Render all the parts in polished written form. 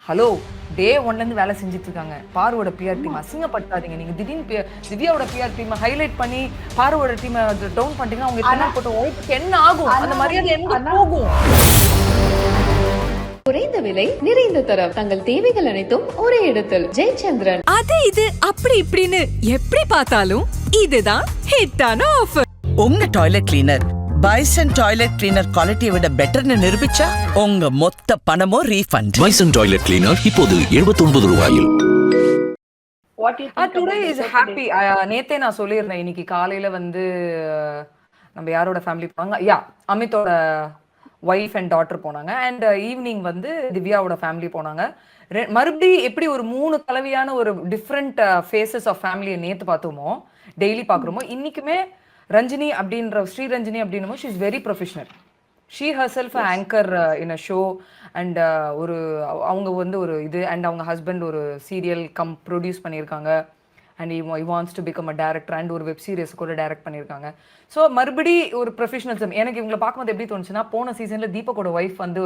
Hello டே ஒன்ல இருந்து வேலை செஞ்சுட்டு இருக்காங்க. பாருவோட பிஆர் டீம் அசிங்கப்படுத்தாதீங்க. நீங்க திடீர்னு திவ்யாவோட பிஆர் டீம் ஹைலைட் பண்ணி பாருவோட டீம் டவுன் பண்ணிட்டீங்கன்னா அவங்க எத்தனை போட்ட உழைப்புக்கு என்ன ஆகும்? அந்த மரியாதை எங்க போகும்? குறைந்த விலை நிறைந்த தரம் தங்கள் தேவைகள் அனைத்தும் ஒரே இடத்தில் ஜெயச்சந்திரன். அது இது அப்படி இப்படின்னு எப்படி பார்த்தாலும் இதுதான் ஹிட்டான ஆஃபர். உங்க toilet cleaner bison toilet cleaner குவாலிட்டியை விட பெட்டர்னு நிரூபிச்சா உங்க மொத்த பணமும் ரீஃபண்ட். பைசன் டாய்லெட் கிளீனர் இப்போது 79 ரூபாயில். Today is happy. நேத்தே நான் சொல்லியிருந்தேன், இன்னைக்கு காலையில வந்து நம்ம யாரோட ஃபேமிலி போனாங்க, அமித்தோட ஒய்ஃப் அண்ட் டாட்டர் போனாங்க. அண்ட் ஈவினிங் வந்து திவ்யாவோட ஃபேமிலி போனாங்க. மறுபடியும் எப்படி ஒரு 3 கலவையான ஒரு டிஃப்ரெண்ட் ஃபேஸஸ் ஆஃப் ஃபேமிலியை நேத்து பார்த்தோமோ, டெய்லி பார்க்குறோமோ, இன்னைக்குமே ரஞ்சினி அப்படின்ற ஸ்ரீரஞ்சினி அப்படின்னும் she is very professional. She herself anchor in a show and ஒரு அவங்க வந்து ஒரு இது அண்ட் அவங்க ஹஸ்பண்ட் ஒரு சீரியல் ப்ரொடியூஸ் பண்ணியிருக்காங்க. And I wants to become a director and ஒரு வெப் சீரிஸ் கூட டைரக்ட் பண்ணியிருக்காங்க. ஸோ மறுபடி ஒரு ப்ரொஃபஷனலிசம் எனக்கு இவங்களை பார்க்கும்போது எப்படி தோணுச்சுன்னா, போன சீசன்ல தீபக்கோட ஒய்ஃப் வந்து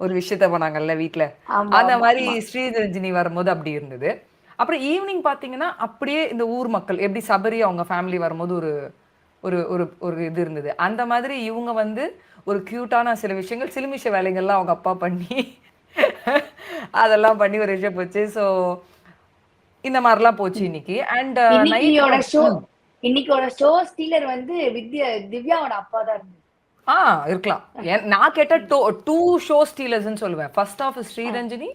ஒரு விஷயத்த பண்ணாங்கல்ல வீட்டில், அந்த மாதிரி ஸ்ரீரஞ்சினி வரும்போது அப்படி இருந்தது. அப்புறம் ஈவினிங் பார்த்தீங்கன்னா அப்படியே இந்த ஊர் மக்கள் எப்படி சபரி அவங்க ஃபேமிலி வரும்போது ஒரு ஒரு ஒரு ஒரு இது இருந்தது. அந்த மாதிரி இவங்க வந்து ஒரு கியூட்டான சில விஷயங்கள் சிலுமிஷ வேலைகள்லாம் அவங்க அப்பா பண்ணி அதெல்லாம் பண்ணி ஒரு விஷயம் போச்சு. ஸோ இந்த மாதிரிலாம் போச்சு இன்னைக்கு. அண்ட் இன்னைக்கோட ஷோ ஸ்டீலர் வந்து திவ்யாவோட அப்பா தான் இருந்தது. இருக்கலாம். நான் கேட்ட 2 ஷோ ஸ்டீலர்ஸ்ன்னு சொல்லுவேன். First of Sriranjani,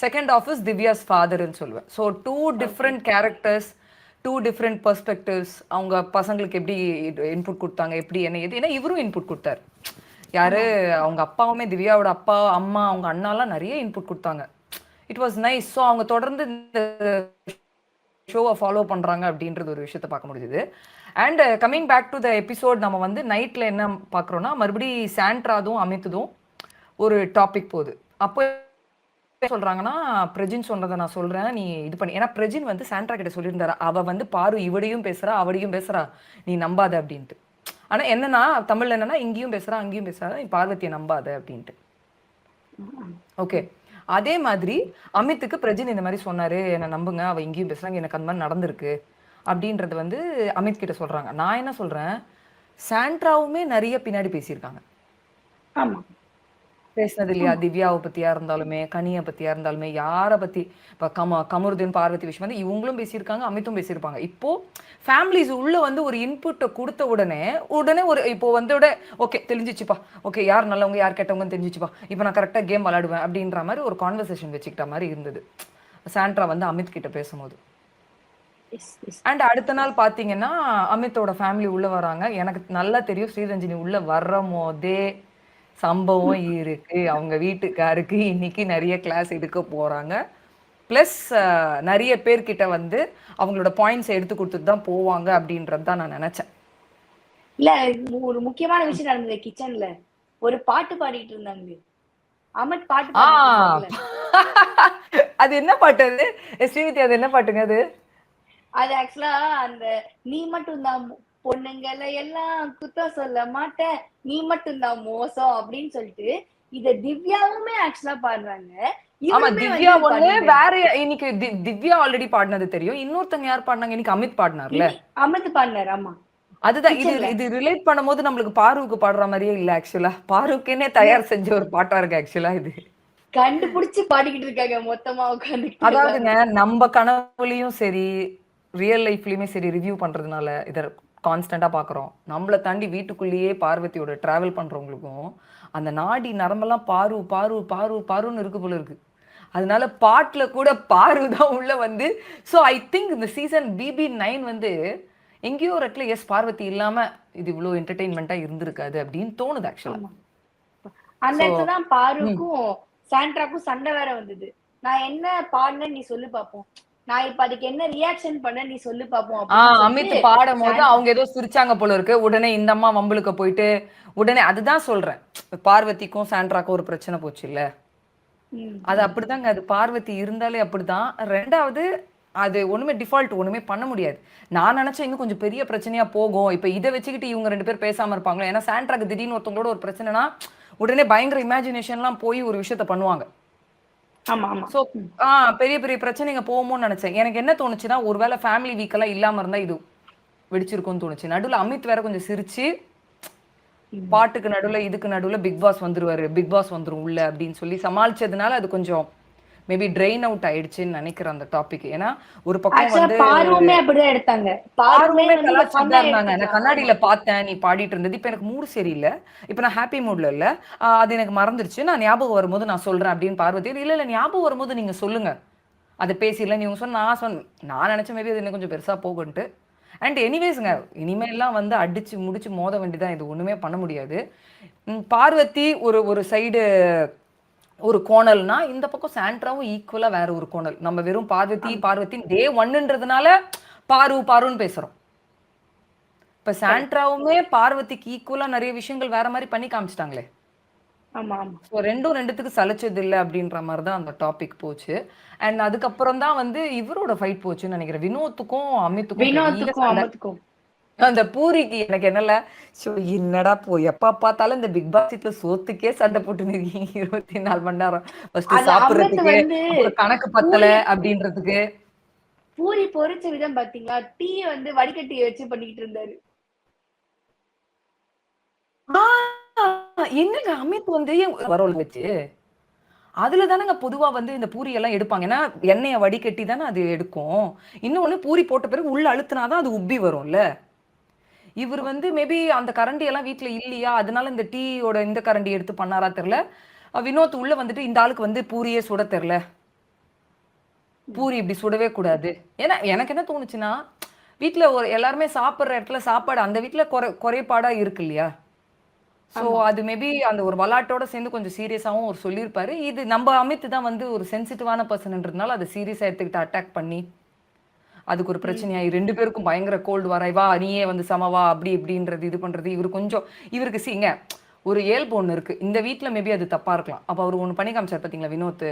second of திவ்யாஸ் ஃபாதர்ன்னு சொல்லுவேன். So 2 different characters, 2 different perspectives. அவங்க பசங்களுக்கு எப்படி இன்புட் கொடுத்தாங்க, எப்படி என்ன எது, ஏன்னா இவரும் இன்புட் கொடுத்தாரு. யாரு அவங்க அப்பாவுமே, திவ்யாவோட அப்பா அம்மா அவங்க அண்ணாலாம் நிறைய இன்புட் கொடுத்தாங்க. It was nice. ஸோ அவங்க தொடர்ந்து இந்த ஷோவை ஃபாலோ பண்றாங்க அப்படின்றது ஒரு விஷயத்த பார்க்க முடியுது. And coming back to the episode, நம்ம வந்து நைட்ல என்ன பார்க்குறோம்னா, மறுபடி சாண்ட்ராதும் அமித்துதும் ஒரு டாபிக் போகுது. அப்போ சொல்றாங்கன்னா, பிரஜின் சொன்னதை நான் சொல்றேன், நீ இது பண்ணி, ஏன்னா பிரஜின் வந்து சாண்ட்ரா கிட்ட சொல்லியிருந்தாரு, அவ வந்து பாரு இவடையும் பேசுறா அவடையும் பேசுறா, நீ நம்பாத அப்படின்ட்டு. ஆனா என்னன்னா தமிழ்ல என்னன்னா, இங்கேயும் பேசுறா அங்கேயும் பேசுறா, நீ பார்வதியை நம்பாத அப்படின்ட்டு. ஓகே, அதே மாதிரி அமித்துக்கு பிரஜின் இந்த மாதிரி சொன்னாரு, என்ன நம்புங்க, அவ இங்கேயும் பேசுறாங்க, எனக்கு அந்த மாதிரி நடந்திருக்கு அப்படின்றது வந்து அமித் கிட்ட சொல்றாங்க. நான் என்ன சொல்றேன், சாண்ட்ராவுமே நிறைய பின்னாடி பேசியிருக்காங்க. ஆமா, பேசினது இல்லையா? திவ்யாவை பத்தியா இருந்தாலுமே, கனியை பத்தியா இருந்தாலுமே, யாரை பத்தி இப்ப கமருதீன் பார்வதி விஷயம் வந்து இவங்களும் பேசியிருக்காங்க, அமித்தும் பேசியிருப்பாங்க. இப்போ ஃபேமிலிஸ் உள்ள வந்து ஒரு இன்புட்டை கொடுத்த உடனே ஒரு இப்போ வந்து ஓகே தெரிஞ்சிச்சுப்பா, ஓகே யார் நல்லவங்க யார் கெட்டவங்கன்னு தெரிஞ்சிச்சுப்பா, இப்போ நான் கரெக்டா கேம் விளையாடுவேன் அப்படின்ற மாதிரி ஒரு கான்வர்சேஷன் வச்சுக்கிட்ட மாதிரி இருந்தது சாண்ட்ரா வந்து அமித் கிட்ட பேசும்போது. அண்ட் அடுத்த நாள் பாத்தீங்கன்னா அமித்தோட ஃபேமிலி உள்ள வராங்க. எனக்கு நல்லா தெரியும் ஸ்ரீரஞ்சினி உள்ள வர்ற போதே சம்பவம் இருக்கு. அவங்க வீட்டுக்காருக்கு இன்னைக்கு நிறைய கிளாஸ் எடுக்க போறாங்க. பிளஸ் நிறைய பேர்கிட்ட வந்து அவங்களோட பாயிண்ட்ஸ் எடுத்து கொடுத்துட்டு தான் போவாங்க அப்படின்றது தான் நான் நினைச்சேன். இல்ல, ஒரு முக்கியமான விஷயம் நடந்தது. கிச்சன்ல ஒரு பாட்டு பாடிட்டு இருந்தாங்க. அமித் பாட்டு அது என்ன பாட்டு? அது ஸ்ரீவித்யா, அது என்ன பாட்டுங்க அது? அது ஆக்சுவலா அந்த நீ மட்டும் தான் பொண்ணுங்களை எல்லாம் குத்தம் சொல்ல மாட்டேன், நீ மட்டும் தான் மோசம் அப்படின்னு சொல்லிட்டு இத திவ்யாவுமே ஆக்சுவலா பாடுறாங்க. ஆமா, திவ்யா ஒண்ணு வேற. இன்னைக்கு திவ்யா ஆல்ரெடி பாடினது தெரியும். இன்னொருத்தங்க யார் பாடினாங்க? இன்னைக்கு அமித் பாடினார்ல. அமித் பாடினார். ஆமா, அதுதான் இது ரிலேட் பண்ணும்போது நம்மளுக்கு பாருவுக்கு பாடுற மாதிரியே இல்ல. ஆக்சுவலா பாருவுக்குன்னே தயார் செஞ்ச ஒரு பாட்டா இருக்கு. ஆக்சுவலா இது கண்டுபிடிச்சு பாடிக்கிட்டு இருக்காங்க மொத்தமா உட்காந்து. அதாவதுங்க, நம்ம கனவுலயும் சரி ரியல் லைஃப்லயுமே சரி ரிவ்யூ பண்றதுனால இத கான்ஸ்டன்டா பாக்குறோம். நம்மளை தாண்டி வீட்டுக்குள்ளேயே பார்வதியோட டிராவல் பண்றவங்களுக்கும் அந்த நாடி நரம்பெல்லாம் பாரு பாரு பாரு பாருன்னு இருக்கு போல இருக்கு. அதனால பாட்டுல கூட பாரு தான் உள்ள வந்து. ஸோ ஐ திங்க் இந்த சீசன் BB9 வந்து எங்கேயோ ஒரு இடத்துல எஸ் பார்வதி இல்லாம இது இவ்வளவு என்டர்டெயின்மெண்டா இருந்திருக்காது அப்படின்னு தோணுது. ஆக்சுவலா அந்த இடத்துல தான் பாருக்கும் சாண்ட்ராக்கும் சண்டை வேற வந்தது. நான் என்ன பாடுனேன்னு நீ சொல்லு பாப்போம், நான் இப்ப அதுக்கு என்ன ரியாக்ஷன் பண்ண நீ சொல்லு பாப்போம். அமித் பாடும் போது அவங்க ஏதோ சிரிச்சாங்க போல இருக்கு. உடனே இந்த அம்மா வம்பளுக்கு போயிட்டு உடனே அதுதான் சொல்றேன், பார்வதிக்கும் சாண்ட்ராக்கும் ஒரு பிரச்சனை போச்சு இல்ல. அது அப்படிதாங்க, அது பார்வதி இருந்தாலே அப்படிதான். ரெண்டாவது அது ஒண்ணுமே டிஃபால்ட், ஒண்ணுமே பண்ண முடியாது. நான் நினைச்சேன் இன்னும் கொஞ்சம் பெரிய பிரச்சனையா போகும். இப்ப இதை வச்சுக்கிட்டு இவங்க 2 பேர் பேசாம இருப்பாங்களா? ஏன்னா சாண்ட்ராக்கு திடீர்னு ஒருத்தவங்களோட ஒரு பிரச்சனைனா உடனே பயங்கர இமேஜினேஷன்லாம் போய் ஒரு விஷயத்த பண்ணுவாங்க. ஆமா ஆமா. சோ பெரிய பெரிய பிரச்சனைங்க போகுமோன்னு நினைச்சேன். எனக்கு என்ன தோணுச்சுன்னா, ஒருவேளை ஃபேமிலி வீக்கெல்லாம் இல்லாம இருந்தா இது வெடிச்சிருக்கும்னு தோணுச்சு. நடுவுல அமித் வேற கொஞ்சம் சிரிச்சு, பாட்டுக்கு நடுவுல இதுக்கு நடுவுல பிக் பாஸ் வந்துருவாரு, பிக் பாஸ் வந்துரும் உள்ள அப்படின்னு சொல்லி சமாளிச்சதுனால அது கொஞ்சம் மேபி ட்ரெயின் அவுட் ஆயிடுச்சுன்னு நினைக்கிறேன் அந்த டாபிக். ஏன்னா ஒரு பக்கம் ஆக்சுவலா வந்து பாருவுமே அப்படிதான் எடுத்தாங்க. பாருவுமே யாருமே வந்து கலாச்சிட்டு ஃபன்னா தான் இருந்தாங்க. நான் எடுத்துக்கலாம். கண்ணாடியில பார்த்தேன் நீ பாடிட்டு இருந்தது. இப்ப எனக்கு மூடு சரியில்ல. இப்ப நான் ஹாப்பி மூட்ல இல்ல. அது எனக்கு மறந்துருச்சு. நான் ஞாபகம் வரும்போது நான் சொல்றேன் அப்படின்னு பார்வதி. இல்ல ஞாபகம் வரும்போது நீங்க சொல்லுங்க. அத பேசிடலாம். நீங்க சொன்ன நான் நினைச்சேன் மேபி அது இன்னும் கொஞ்சம் பெருசா போகுன்ட்டு. அண்ட் எனிவேஸ்ங்க இனிமேல்லாம் வந்து அடிச்சு முடிச்சு மோத வேண்டியதான். இது ஒண்ணுமே பண்ண முடியாது. பார்வதி ஒரு ஒரு சைடு ஒரு கோணல்னா, இந்த பக்கம் சாண்ட்ராவும் ஈக்குவலா வேற ஒரு கோணல். நம்ம வெறும் பார்வதி டே 1ன்றதுனால பாருன்னு பேசுறோம். இப்ப சாண்ட்ராவுமே பார்வதிக்கு ஈக்குவலா நிறைய விஷயங்கள் வேற மாதிரி பண்ணி காமிச்சிட்டாங்களே. ஆமா ஆமா. ஸோ ரெண்டுத்துக்கு சலைச்சது இல்லை அப்படின்ற மாதிரி தான் அந்த டாபிக் போச்சு. அண்ட் அதுக்கப்புறம் தான் வந்து இவரோட ஃபைட் போச்சுன்னு நினைக்கிறேன். வினோத்துக்கும் அமித்துக்கும் பெரிய வினோத்துக்கும் சண்டை. அமத்துக்கும். அந்த பூரிக்கு எனக்கு என்னல, என்னடா எப்ப பார்த்தாலும் இந்த பிக் பாஸ் சீட்ல சோத்துக்கே சண்டை போட்டு நிற்கீங்க 24 மணி நேரம். ஃபர்ஸ்ட் அது அமித் சாப்பிடுறதுக்கு, வந்து அப்புறம் கணக்கு பத்தல அப்படின்றதுக்கு. பூரி பொரிச்ச விதம் பாத்தீங்களா? டீ வந்து வடிகட்டி வச்சு பண்ணிட்டு இருந்தாரு. என்னங்க அமித் வந்து வரவழ வச்சு அதுல தானங்க பொதுவா வந்து இந்த பூரி எல்லாம் எடுப்பாங்க. ஏன்னா எண்ணெயை வடிகட்டி தானே அது எடுக்கும். இன்னொன்னு பூரி போட்ட பிறகு உள்ள அழுத்தினாதான் அது உப்பி வரும்ல. இவர் வந்து மேபி அந்த கரண்டி எல்லாம் வீட்டுல இல்லையா, அதனால இந்த டீயோட இந்த கரண்டி எடுத்து பண்ணாரா தெரியல. வினோத் உள்ள வந்துட்டு இந்த ஆளுக்கு வந்து பூரியே சுட தெரியல, பூரி இப்படி சுடவே கூடாது. ஏன்னா எனக்கு என்ன தோணுச்சுன்னா, வீட்டுல ஒரு எல்லாருமே சாப்பிடுற இடத்துல சாப்பாடு அந்த வீட்டுல குறைபாடா இருக்கு இல்லையா. சோ அது மேபி அந்த ஒரு விளையாட்டோட சேர்ந்து கொஞ்சம் சீரியஸாவும் ஒரு சொல்லியிருப்பாரு. இது நம்ம அமித் தான் வந்து ஒரு சென்சிட்டிவான பர்சன்ன்றதுனால அதை சீரியஸா எடுத்துக்கிட்டு அட்டாக் பண்ணி அதுக்கு ஒரு பிரச்சனையாயி 2 பேருக்கும் பயங்கர கோல்டு வராய், வா நீயே வந்து சமவா அப்படி இப்படின்றது இது பண்றது. இவரு கொஞ்சம் இவருக்கு சீங்க ஒரு இயல்பு ஒண்ணு இருக்கு. இந்த வீட்டுல மேபி அது தப்பா இருக்கலாம். அப்ப அவர் ஒண்ணு பண்ணி காமிச்சார் பாத்தீங்களா வினோத்,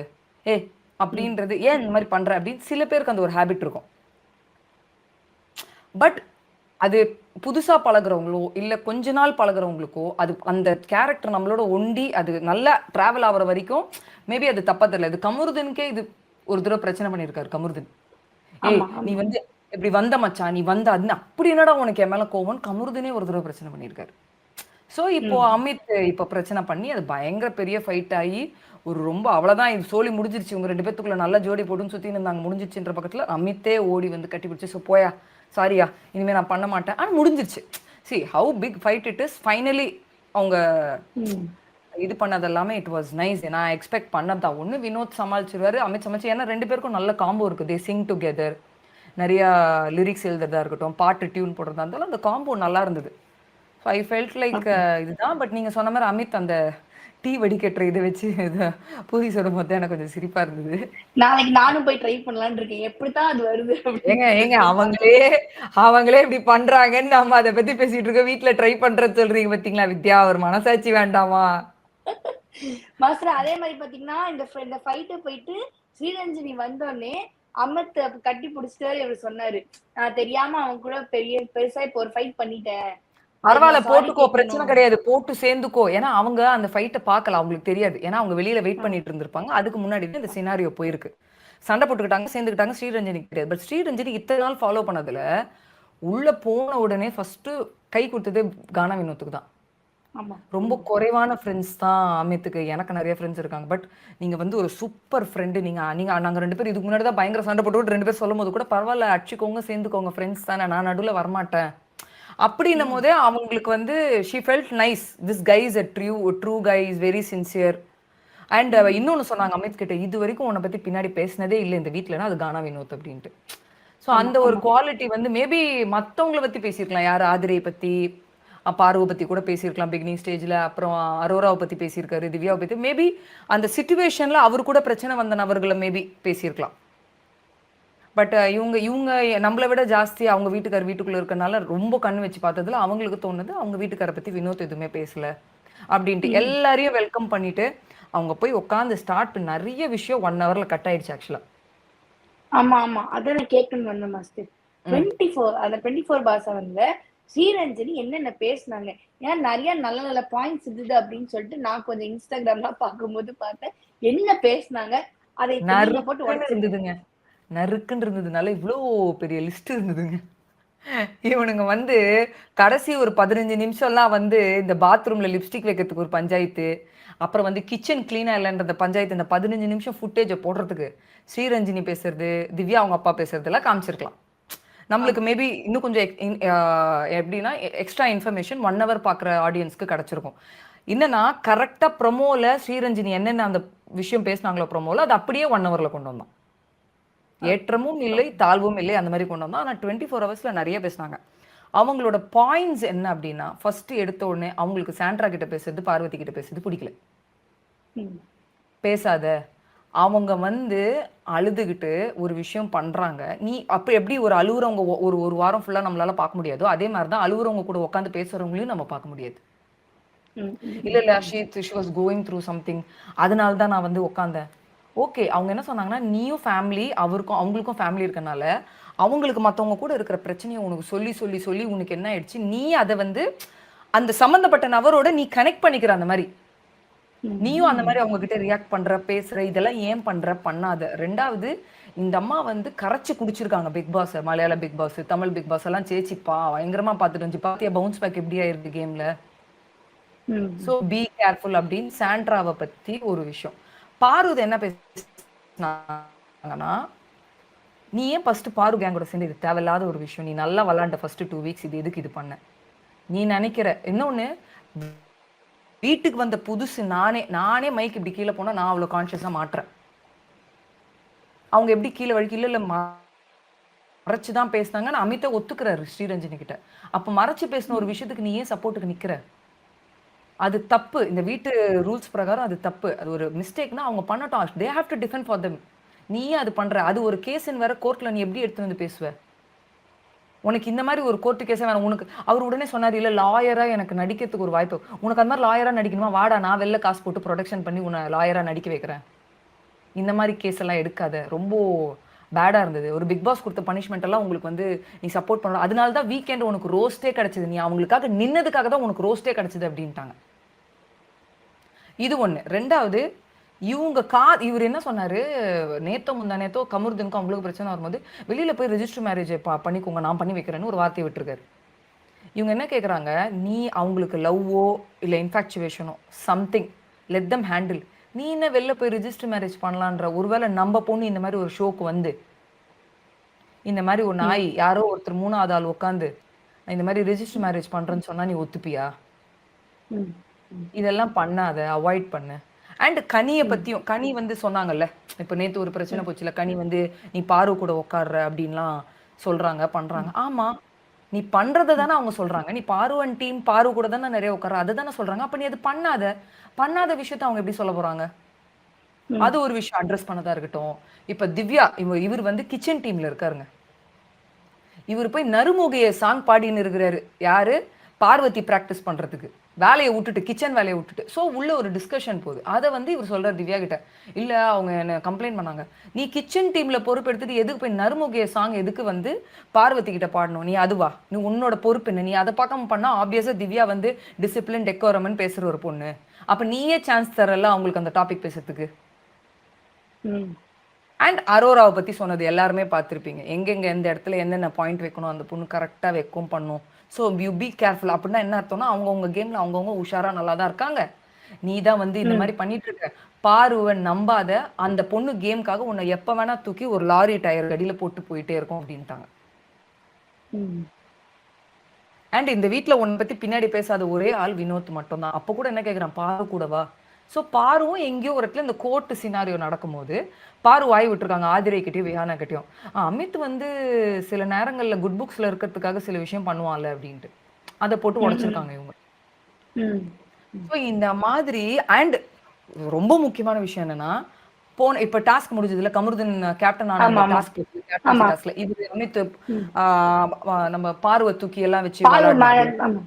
அப்படின்றது ஏன் இந்த மாதிரி பண்ற அப்படின்னு சில பேருக்கு அந்த ஒரு ஹேபிட் இருக்கும். பட் அது புதுசா பழகுறவங்களோ இல்ல கொஞ்ச நாள் பழகுறவங்களுக்கோ அது அந்த கேரக்டர் நம்மளோட ஒண்டி அது நல்லா டிராவல் ஆகுற வரைக்கும் மேபி அது தப்பா தெரியல. இது கமருதனுக்கே இது ஒரு தடவை பிரச்சனை பண்ணியிருக்காரு கமருதன். நீ வந்து இப்படி வந்த மச்சான், நீ வந்த அது அப்படி என்னடா உனக்கு என் மேல கோவம் கமருதனே ஒரு தடவை பிரச்சனை பண்ணியிருக்காரு. சோ இப்போ அமித் இப்ப பிரச்சனை பண்ணி அது பயங்கர பெரிய ஃபைட் ஆகி ஒரு ரொம்ப அவ்வளவுதான் இது சோலி முடிஞ்சிருச்சு. இவங்க 2 பேத்துக்குள்ள நல்ல ஜோடி போட்டுன்னு சுத்தி இருந்தாங்க. முடிஞ்சிச்சுன்ற பக்கத்துல அமித்தே ஓடி வந்து கட்டி பிடிச்சு, சோ போயா சாரியா இனிமே நான் பண்ண மாட்டேன். ஆனா முடிஞ்சிருச்சு. See how big fight it is. Finally அவங்க இது பண்ணது எல்லாமே இட் வாஸ் நைஸ். நான் எக்ஸ்பெக்ட் பண்ணதான். ஒண்ணு வினோத் சமாளிச்சிருவாரு, அமித் சமாளிச்சு. ஏன்னா 2 பேருக்கும் நல்ல காம்போ இருக்கு. தே சிங் டுகெதர். நிறைய லிரிக்ஸ் எழுதுறதா இருக்கட்டும், பாட்டு டியூன் போடுறதா இருந்தாலும் அந்த காம்போ நல்லா இருந்தது. ஸோ ஐ ஃபெல்ட் லைக் இதுதான். பட் நீங்க சொன்ன மாதிரி அமித் அந்த டீ வடிகட்டுற இதை வச்சு பூரி சொல்லும் போது எனக்கு கொஞ்சம் சிரிப்பா இருந்தது. நாளைக்கு நானும் போய் ட்ரை பண்ணலான்னு இருக்கேன். எப்படித்தான் அது வருது. ஏங்க அவங்களே இப்படி பண்றாங்கன்னு நம்ம அதை பத்தி பேசிட்டு இருக்கோம். வீட்டுல ட்ரை பண்றது சொல்றீங்க பாத்தீங்களா வித்யா, ஒரு மனசாட்சி வேண்டாமா? மாஸ்டர் அதே மாதிரி பாத்தீங்கன்னா இந்த ஃபைட்டு போயிட்டு ஸ்ரீரஞ்சனி வந்தோடனே அமித் கட்டி பிடிச்சிட்டு இவர் சொன்னாரு, நான் தெரியாம அவன் கூட பெருசா இப்போ ஒரு ஃபைட் பண்ணிட்டேன். பரவாயில்ல போட்டுக்கோ, பிரச்சனை கிடையாது, போட்டு சேர்ந்துக்கோ. ஏன்னா அவங்க அந்த ஃபைட்டை பார்க்கல, அவங்களுக்கு தெரியாது. ஏன்னா அவங்க வெளியில வெயிட் பண்ணிட்டு இருந்திருப்பாங்க. அதுக்கு முன்னாடி இந்த சினாரியோ போயிருக்கு. சண்டை போட்டுக்கிட்டாங்க, சேர்ந்துக்கிட்டாங்க. ஸ்ரீரஞ்சனிக்கு தெரியாது. பட் ஸ்ரீரஞ்சனி இத்தனை நாள் ஃபாலோ பண்ணதுல உள்ள போன உடனே ஃபர்ஸ்ட் கை கொடுத்ததே கானா வினோத்துக்கு தான். ரொம்ப குறைவான ஃப்ரெண்ட்ஸ் தான் அமித்துக்கு. எனக்கு நிறைய ஃப்ரெண்ட்ஸ் இருக்காங்க. பட் நீங்க வந்து ஒரு சூப்பர் ஃப்ரெண்டு. நாங்க 2 பேரும் இதுக்கு முன்னாடி தான் பயங்கர சண்டை போட்டு 2 பேர் சொல்லும் போது கூட பரவாயில்ல அடிச்சுக்கோங்க, சேர்ந்துக்கோங்க, ஃப்ரெண்ட்ஸ் தானே, நான் நடுவில் வரமாட்டேன் அப்படின்னும் போதே அவங்களுக்கு வந்து she felt nice. This guy is a true guy, is very sincere. And இன்னொன்னு சொன்னாங்க அமித் கிட்ட, இது வரைக்கும் உன்னை பத்தி பின்னாடி பேசினதே இல்லை இந்த வீட்டுலன்னா அது கானா வினோத் அப்படின்ட்டு. ஸோ அந்த ஒரு குவாலிட்டி வந்து மேபி மற்றவங்கள பத்தி பேசியிருக்கலாம். யார் ஆதிரையை பத்தி, பார்வை பத்தி கூட பேசியிருக்கலாம் பிகினிங் ஸ்டேஜ்ல. அப்புறம் அரோராவை பத்தி பேசியிருக்காரு, திவ்யாவை பத்தி. மேபி அந்த சிச்சுவேஷன்ல அவர் கூட பிரச்சனை வந்த நபர்களை மேபி பேசியிருக்கலாம். பட் இவங்க நம்மளை விட ஜாஸ்தி அவங்க வீட்டுக்குள்ள இருக்கனால ரொம்ப கண்ணு வச்சு பார்த்ததுல அவங்களுக்கு தோணுது அவங்க வீட்டுக்கார பத்தி வினோத் எதுவுமே பேசல அப்படின்ட்டு. எல்லாரையும் வெல்கம் பண்ணிட்டு அவங்க போய் உட்காந்து ஸ்டார்ட் பண்ணி நிறைய விஷயம் 1 hourல கட் ஆயிடுச்சு ஆக்சுவலா. ஆமா ஆமா அதான் நான் கேட்கணும்னு வந்தேன் மாஸ்டர். 24 பாஸ் வந்து ஸ்ரீரஞ்சனி என்னென்ன பேசினாங்க. ஏன்னா நிறைய நல்ல நல்ல பாயிண்ட்ஸ் இருந்தது அப்படின்னு சொல்லிட்டு நான் கொஞ்சம் இன்ஸ்டாகிராம்லாம் பார்க்கும்போது பார்த்தேன் என்ன பேசினாங்க. அதை நீங்க போட்டு நறுக்குன்னு உடைச்சிருங்க. இருந்ததுங்க. நறுக்குன்னு இருந்ததுனால இவ்ளோ பெரிய லிஸ்ட் இருந்ததுங்க. இவனுங்க வந்து கடைசி ஒரு 15 நிமிஷம்லாம் வந்து இந்த பாத்ரூம்ல லிப்ஸ்டிக் வைக்கிறதுக்கு ஒரு பஞ்சாயத்து. அப்புறம் வந்து கிச்சன் கிளீனா இல்லன்ற பஞ்சாயத்து. இந்த 15 நிமிஷம் ஃபுட்டேஜ போடுறதுக்கு ஸ்ரீரஞ்சினி பேசுறது, திவ்யா அவங்க அப்பா பேசுறதெல்லாம் காமிச்சிருக்கலாம். நம்மளுக்கு மேபி இன்னும் கொஞ்சம் எப்படின்னா எக்ஸ்ட்ரா இன்ஃபர்மேஷன் 1 ஹவர் பார்க்குற ஆடியன்ஸ்க்கு கிடைச்சிருக்கும். என்னன்னா கரெக்ட்டா ப்ரொமோல ஸ்ரீரஞ்சினி என்னென்ன அந்த விஷயம் பேசினாங்களோ ப்ரொமோல அது அப்படியே 1 ஹவர்ல கொண்டு வந்தான். ஏற்றமும் இல்லை, தாழ்வும் இல்லை அந்த மாதிரி கொண்டு வந்தான். ஆனா 24 ஹவர்ஸ்ல நிறைய பேசினாங்க. அவங்களோட பாயிண்ட்ஸ் என்ன அப்படின்னா, ஃபர்ஸ்ட் எடுத்த உடனே அவங்களுக்கு சாண்ட்ரா கிட்ட பேசுறது, பார்வதி கிட்ட பேசுறது பிடிக்கல. ம். பேசாத. அவங்க வந்து அழுதுகிட்டு ஒரு விஷயம் பண்றாங்க. நீ அப்ப எப்படி ஒரு அழுவுறவங்க ஒரு வாரம் ஃபுல்லா நம்மளால பார்க்க முடியாதோ, அதே மாரி தான் அழுவுறவங்க கூட உட்கார்ந்து பேசுறவங்களையும் நம்ம பார்க்க முடியாது. ம். இல்ல, இல்ல she was going through something. அதனால தான் நான் வந்து உட்கார்ந்தேன். ஓகே. அவங்க என்ன சொன்னாங்கன்னா, நீயும் ஃபேமிலி, அவங்களுக்கும் ஃபேமிலி இருக்கனால, அவங்களுக்கு மத்தவங்க கூட இருக்கிற பிரச்சனைய உனக்கு சொல்லி, சொல்லி, சொல்லி உனக்கு என்ன ஆயிடுச்சு, நீ அத வந்து அந்த சம்மந்தப்பட்ட நபரோட நீ கனெக்ட் பண்ணிக்கிற அந்த மாரி. நீயும் அந்த மாரி அவங்க கிட்ட ரியாக்ட் பண்ற, பேசுற, இதெல்லாம் ஏன் பண்ற? பண்ணாத. 2வது இந்த அம்மா வந்து கரைச்சு குடிச்சிருக்காங்க பிக் பாஸ், மலையாள Bigg Boss, Tamil Bigg Boss எல்லாம் சேச்சிப்பா பயங்கரமா பார்த்துட்டு இருந்துச்சு. பாத்தியா பவுன்ஸ் பேக் எப்படி ஆயிருக்கு கேம்ல. ம். சோ பி கேர்ஃபுல் அப்படின்னு சாண்ட்ராவை பத்தி ஒரு விஷயம். பார்வதி என்ன பேசினாங்கன்னா, நீ ஏன் ஃபர்ஸ்ட் பாரு கேங்கோட சேர்ந்து இது தேவையில்லாத ஒரு விஷயம். நீ நல்லா விளாண்ட ஃபர்ஸ்ட் 2 வீக்ஸ் இது எதுக்கு இது பண்ண? நீ நினைக்கிற இன்னொன்னு வீட்டுக்கு வந்த புதுசு நானே மைக் இப்படி கீழே போனா நான் அவ்வளவு கான்சியஸா மாட்டுறேன். அவங்க எப்படி கீழே வழுக்கி இல்ல மறைச்சுதான் பேசினாங்க. நான் அமிதா ஒத்துக்கிறாரு ஸ்ரீரஞ்சனி கிட்ட. அப்ப மறைச்சு பேசின ஒரு விஷயத்துக்கு நீ ஏன் சப்போர்ட்டுக்கு நிக்கிற? அது தப்பு. இந்த வீட்டு ரூல்ஸ் பிரகாரம் அது தப்பு. அது ஒரு மிஸ்டேக்னா அவங்க பண்ணட்டும். They have to defend for them. நீயே அது பண்ற. அது ஒரு கேஸ்ன்னு வேற கோர்ட்ல நீ எப்படி எடுத்து வந்து பேசுவ? உனக்கு இந்த மாதிரி ஒரு கோர்ட்டு கேஸே வேணும். உனக்கு அவர் உடனே சொன்னார், இல்ல லாயரா எனக்கு நடிக்கிறதுக்கு ஒரு வாய்ப்பு. உனக்கு அந்த மாதிரி லாயரா நடிக்கணுமா? வாடா நான் வெளில காசு போட்டு ப்ரொடக்ஷன் பண்ணி உன்னை லாயரா நடிக்க வைக்கிறேன். இந்த மாதிரி கேஸ் எல்லாம் எடுக்காத. ரொம்ப பேடா இருந்தது. ஒரு பிக் பாஸ் கொடுத்த பனிஷ்மெண்ட் எல்லாம் உங்களுக்கு வந்து நீ சப்போர்ட் பண்ணலாம். அதனால தான் வீக்கெண்ட் உனக்கு ரோஸ்டே கிடைச்சது. நீ அவங்களுக்காக நின்னதுக்காக தான் உனக்கு ரோஸ்டே கிடைச்சது அப்படின்ட்டாங்க. இது ஒண்ணு. 2வது இவர் என்ன சொன்னாரு, நேத்தோ முந்தானேத்தோ கமருதனுக்கும் அவங்களுக்கு பிரச்சனை வரும்போது வெளியில போய் ரெஜிஸ்டர் மேரேஜ் பண்ணிக்கோங்க நான் பண்ணி வைக்கிறேன்னு ஒரு வார்த்தையை விட்டுருக்காரு. இவங்க என்ன கேக்குறாங்க, நீ அவங்களுக்கு லவ்வோ இல்ல இன்ஃபாக்சுவேஷனோ சம்திங் லெட் தம் ஹேண்டில். நீ என்ன வெளில போய் ரெஜிஸ்டர் மேரேஜ் பண்ணலான்ற? ஒருவேளை நம்ம பொண்ணு இந்த மாதிரி ஒரு ஷோக்கு வந்து இந்த மாதிரி ஒரு நாய் யாரோ ஒருத்தர் 3வது ஆள் உட்காந்து இந்த மாதிரி ரெஜிஸ்டர் மேரேஜ் பண்றேன்னு சொன்னா நீ ஒத்துப்பியா? ம். இதெல்லாம் பண்ணாத, அவாய்ட் பண்ணு. அண்ட் கனிய பத்தியும் கனி வந்து சொன்னாங்கல்ல, இப்ப நேத்து ஒரு பிரச்சனை போச்சுல, கனி வந்து நீ பாரு கூட உட்கார்ற அப்படின்லாம் சொல்றாங்க பண்றாங்க. ஆமா, நீ பண்றத தானே அவங்க சொல்றாங்க. நீ பாருவன் டீம் பாரு கூட தானே நிறைய உட்கார்ற, அதை தானே சொல்றாங்க. அப்ப நீ அது பண்ணாத விஷயத்த அவங்க எப்படி சொல்ல போறாங்க? அது ஒரு விஷயம் அட்ரஸ் பண்ணதா இருக்கட்டும். இப்ப திவ்யா இவர் வந்து கிச்சன் டீம்ல இருக்காருங்க. இவர் போய் நறுமுகைய சாங் பாடின்னு இருக்கிறாரு. யாரு? பார்வதி பிராக்டிஸ் பண்றதுக்கு. வேலையை விட்டுட்டு கிச்சன் வேலையை விட்டுட்டு. ஸோ உள்ள ஒரு டிஸ்கஷன் போகுது. அதை வந்து இவர் சொல்றாரு திவ்யா கிட்ட. இல்ல அவங்க என்ன கம்ப்ளைண்ட் பண்ணாங்க. நீ கிச்சன் டீம்ல பொறுப்பெடுத்துட்டு எதுக்கு போய் நறுமுகைய சாங் எதுக்கு வந்து பார்வதி கிட்ட பாடணும்? நீ அதுவா? நீ உன்னோட பொறுப்பு என்ன? நீ அதை பார்க்காம பண்ணா ஆப்வியஸா திவ்யா வந்து டிசிப்ளின் டெக்கோரம்னு பேசுற ஒரு பொண்ணு. அப்ப நீயே சான்ஸ் தரல அவங்களுக்கு அந்த டாபிக் பேசுறதுக்கு. ம். அண்ட் அரோராவை பத்தி சொன்னது எல்லாருமே பார்த்திருப்பீங்க. எங்கெங்க எந்த இடத்துல என்னென்ன பாயிண்ட் வைக்கணும் அந்த பொண்ணு கரெக்டா வைக்கும் பண்ணும். So you be careful. அப்படின்னா என்ன அர்த்தம்னா அவங்கவுங்க கேம்ல அவங்கவுங்க உஷாரா நல்லா தான் இருக்காங்க. நீ தான் வந்து இந்த மாதிரி பண்ணிட்டு இருக்க. பாருவன் நம்பாத. அந்த பொண்ணு கேம்காக உன்னை எப்ப வேணா தூக்கி ஒரு லாரி டயர் அடியில போட்டு போயிட்டே இருக்கும் அப்படின்ட்டாங்க. ம். அண்ட் இந்த வீட்ல உன்னை பத்தி பின்னாடி பேசாத ஒரே ஆள் வினோத் மட்டும் தான். அப்ப கூட என்ன கேக்குறான், பாரு கூடவா? சோ பாருவும் எங்கேயோ ஒரு இடத்துல இந்த கோர்ட் சினாரியோ நடக்கும்போது பாரு வாய் விட்டுருக்காங்க ஆதிரை கிட்டயும் விஹானா கிட்டயும். அமித் வந்து சில நேரங்கள்ல குட் புக்ஸ்ல இருக்கிறதுக்காக சில விஷயம் பண்ணுவான்ல அப்படின்ட்டு அதை போட்டு உடைச்சிருக்காங்க இவங்க. ம். ஸோ இந்த மாதிரி அண்ட் ரொம்ப முக்கியமான விஷயம் என்னன்னா, இப்ப டாஸ்க் முடிஞ்சதுல கமருதன் கேப்டன் ஆன ஆமா, ஆமா. டாஸ்க் கேப்டன்சி டாஸ்க்ல இது அமித் நம்ம பார்வை தூக்கி எல்லாம் வச்சு பாரு விளையாடுனாரு. ஆமா.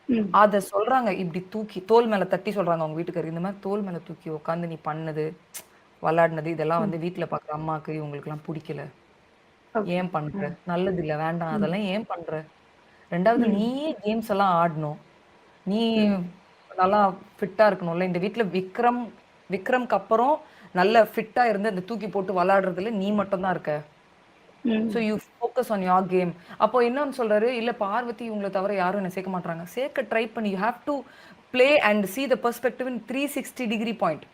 ம். அத சொல்றாங்க இப்படி தூக்கி தோல் மேல தட்டி சொல்றாங்க அவங்க வீட்டுக்காரர். இந்த மாதிரி தோல் மேல தூக்கி உட்காந்து நீ பண்ணது விளையாடினது இதெல்லாம் வந்து வீட்டுல பாக்குற அம்மாக்கு இவங்களுக்கு எல்லாம் பிடிக்கல. ஓகே. ஏன் பண்ற? நல்லது இல்ல வேண்டாம் அதெல்லாம் ஏன் பண்ற? 2வது நீயே கேம்ஸ் எல்லாம் ஆடணும். நீ நல்லா ஃபிட்டா இருக்கணும்ல. இந்த வீட்ல விக்ரம்க்கு அப்புறம் நல்ல ஃபிட்டா இருந்து அந்த தூக்கி போட்டு விளையாடுறதுல நீ மட்டும் தான் இருக்க. ம். So you focus on your game. அப்போ இன்னொன்னு சொல்றாரு, இல்ல பார்வதி இவங்கள தவிர யாரும் என்ன சேர்க்க மாட்டாங்க. சேர்க்க ட்ரை பண்ணி you have to play and see the perspective in 360 degree point.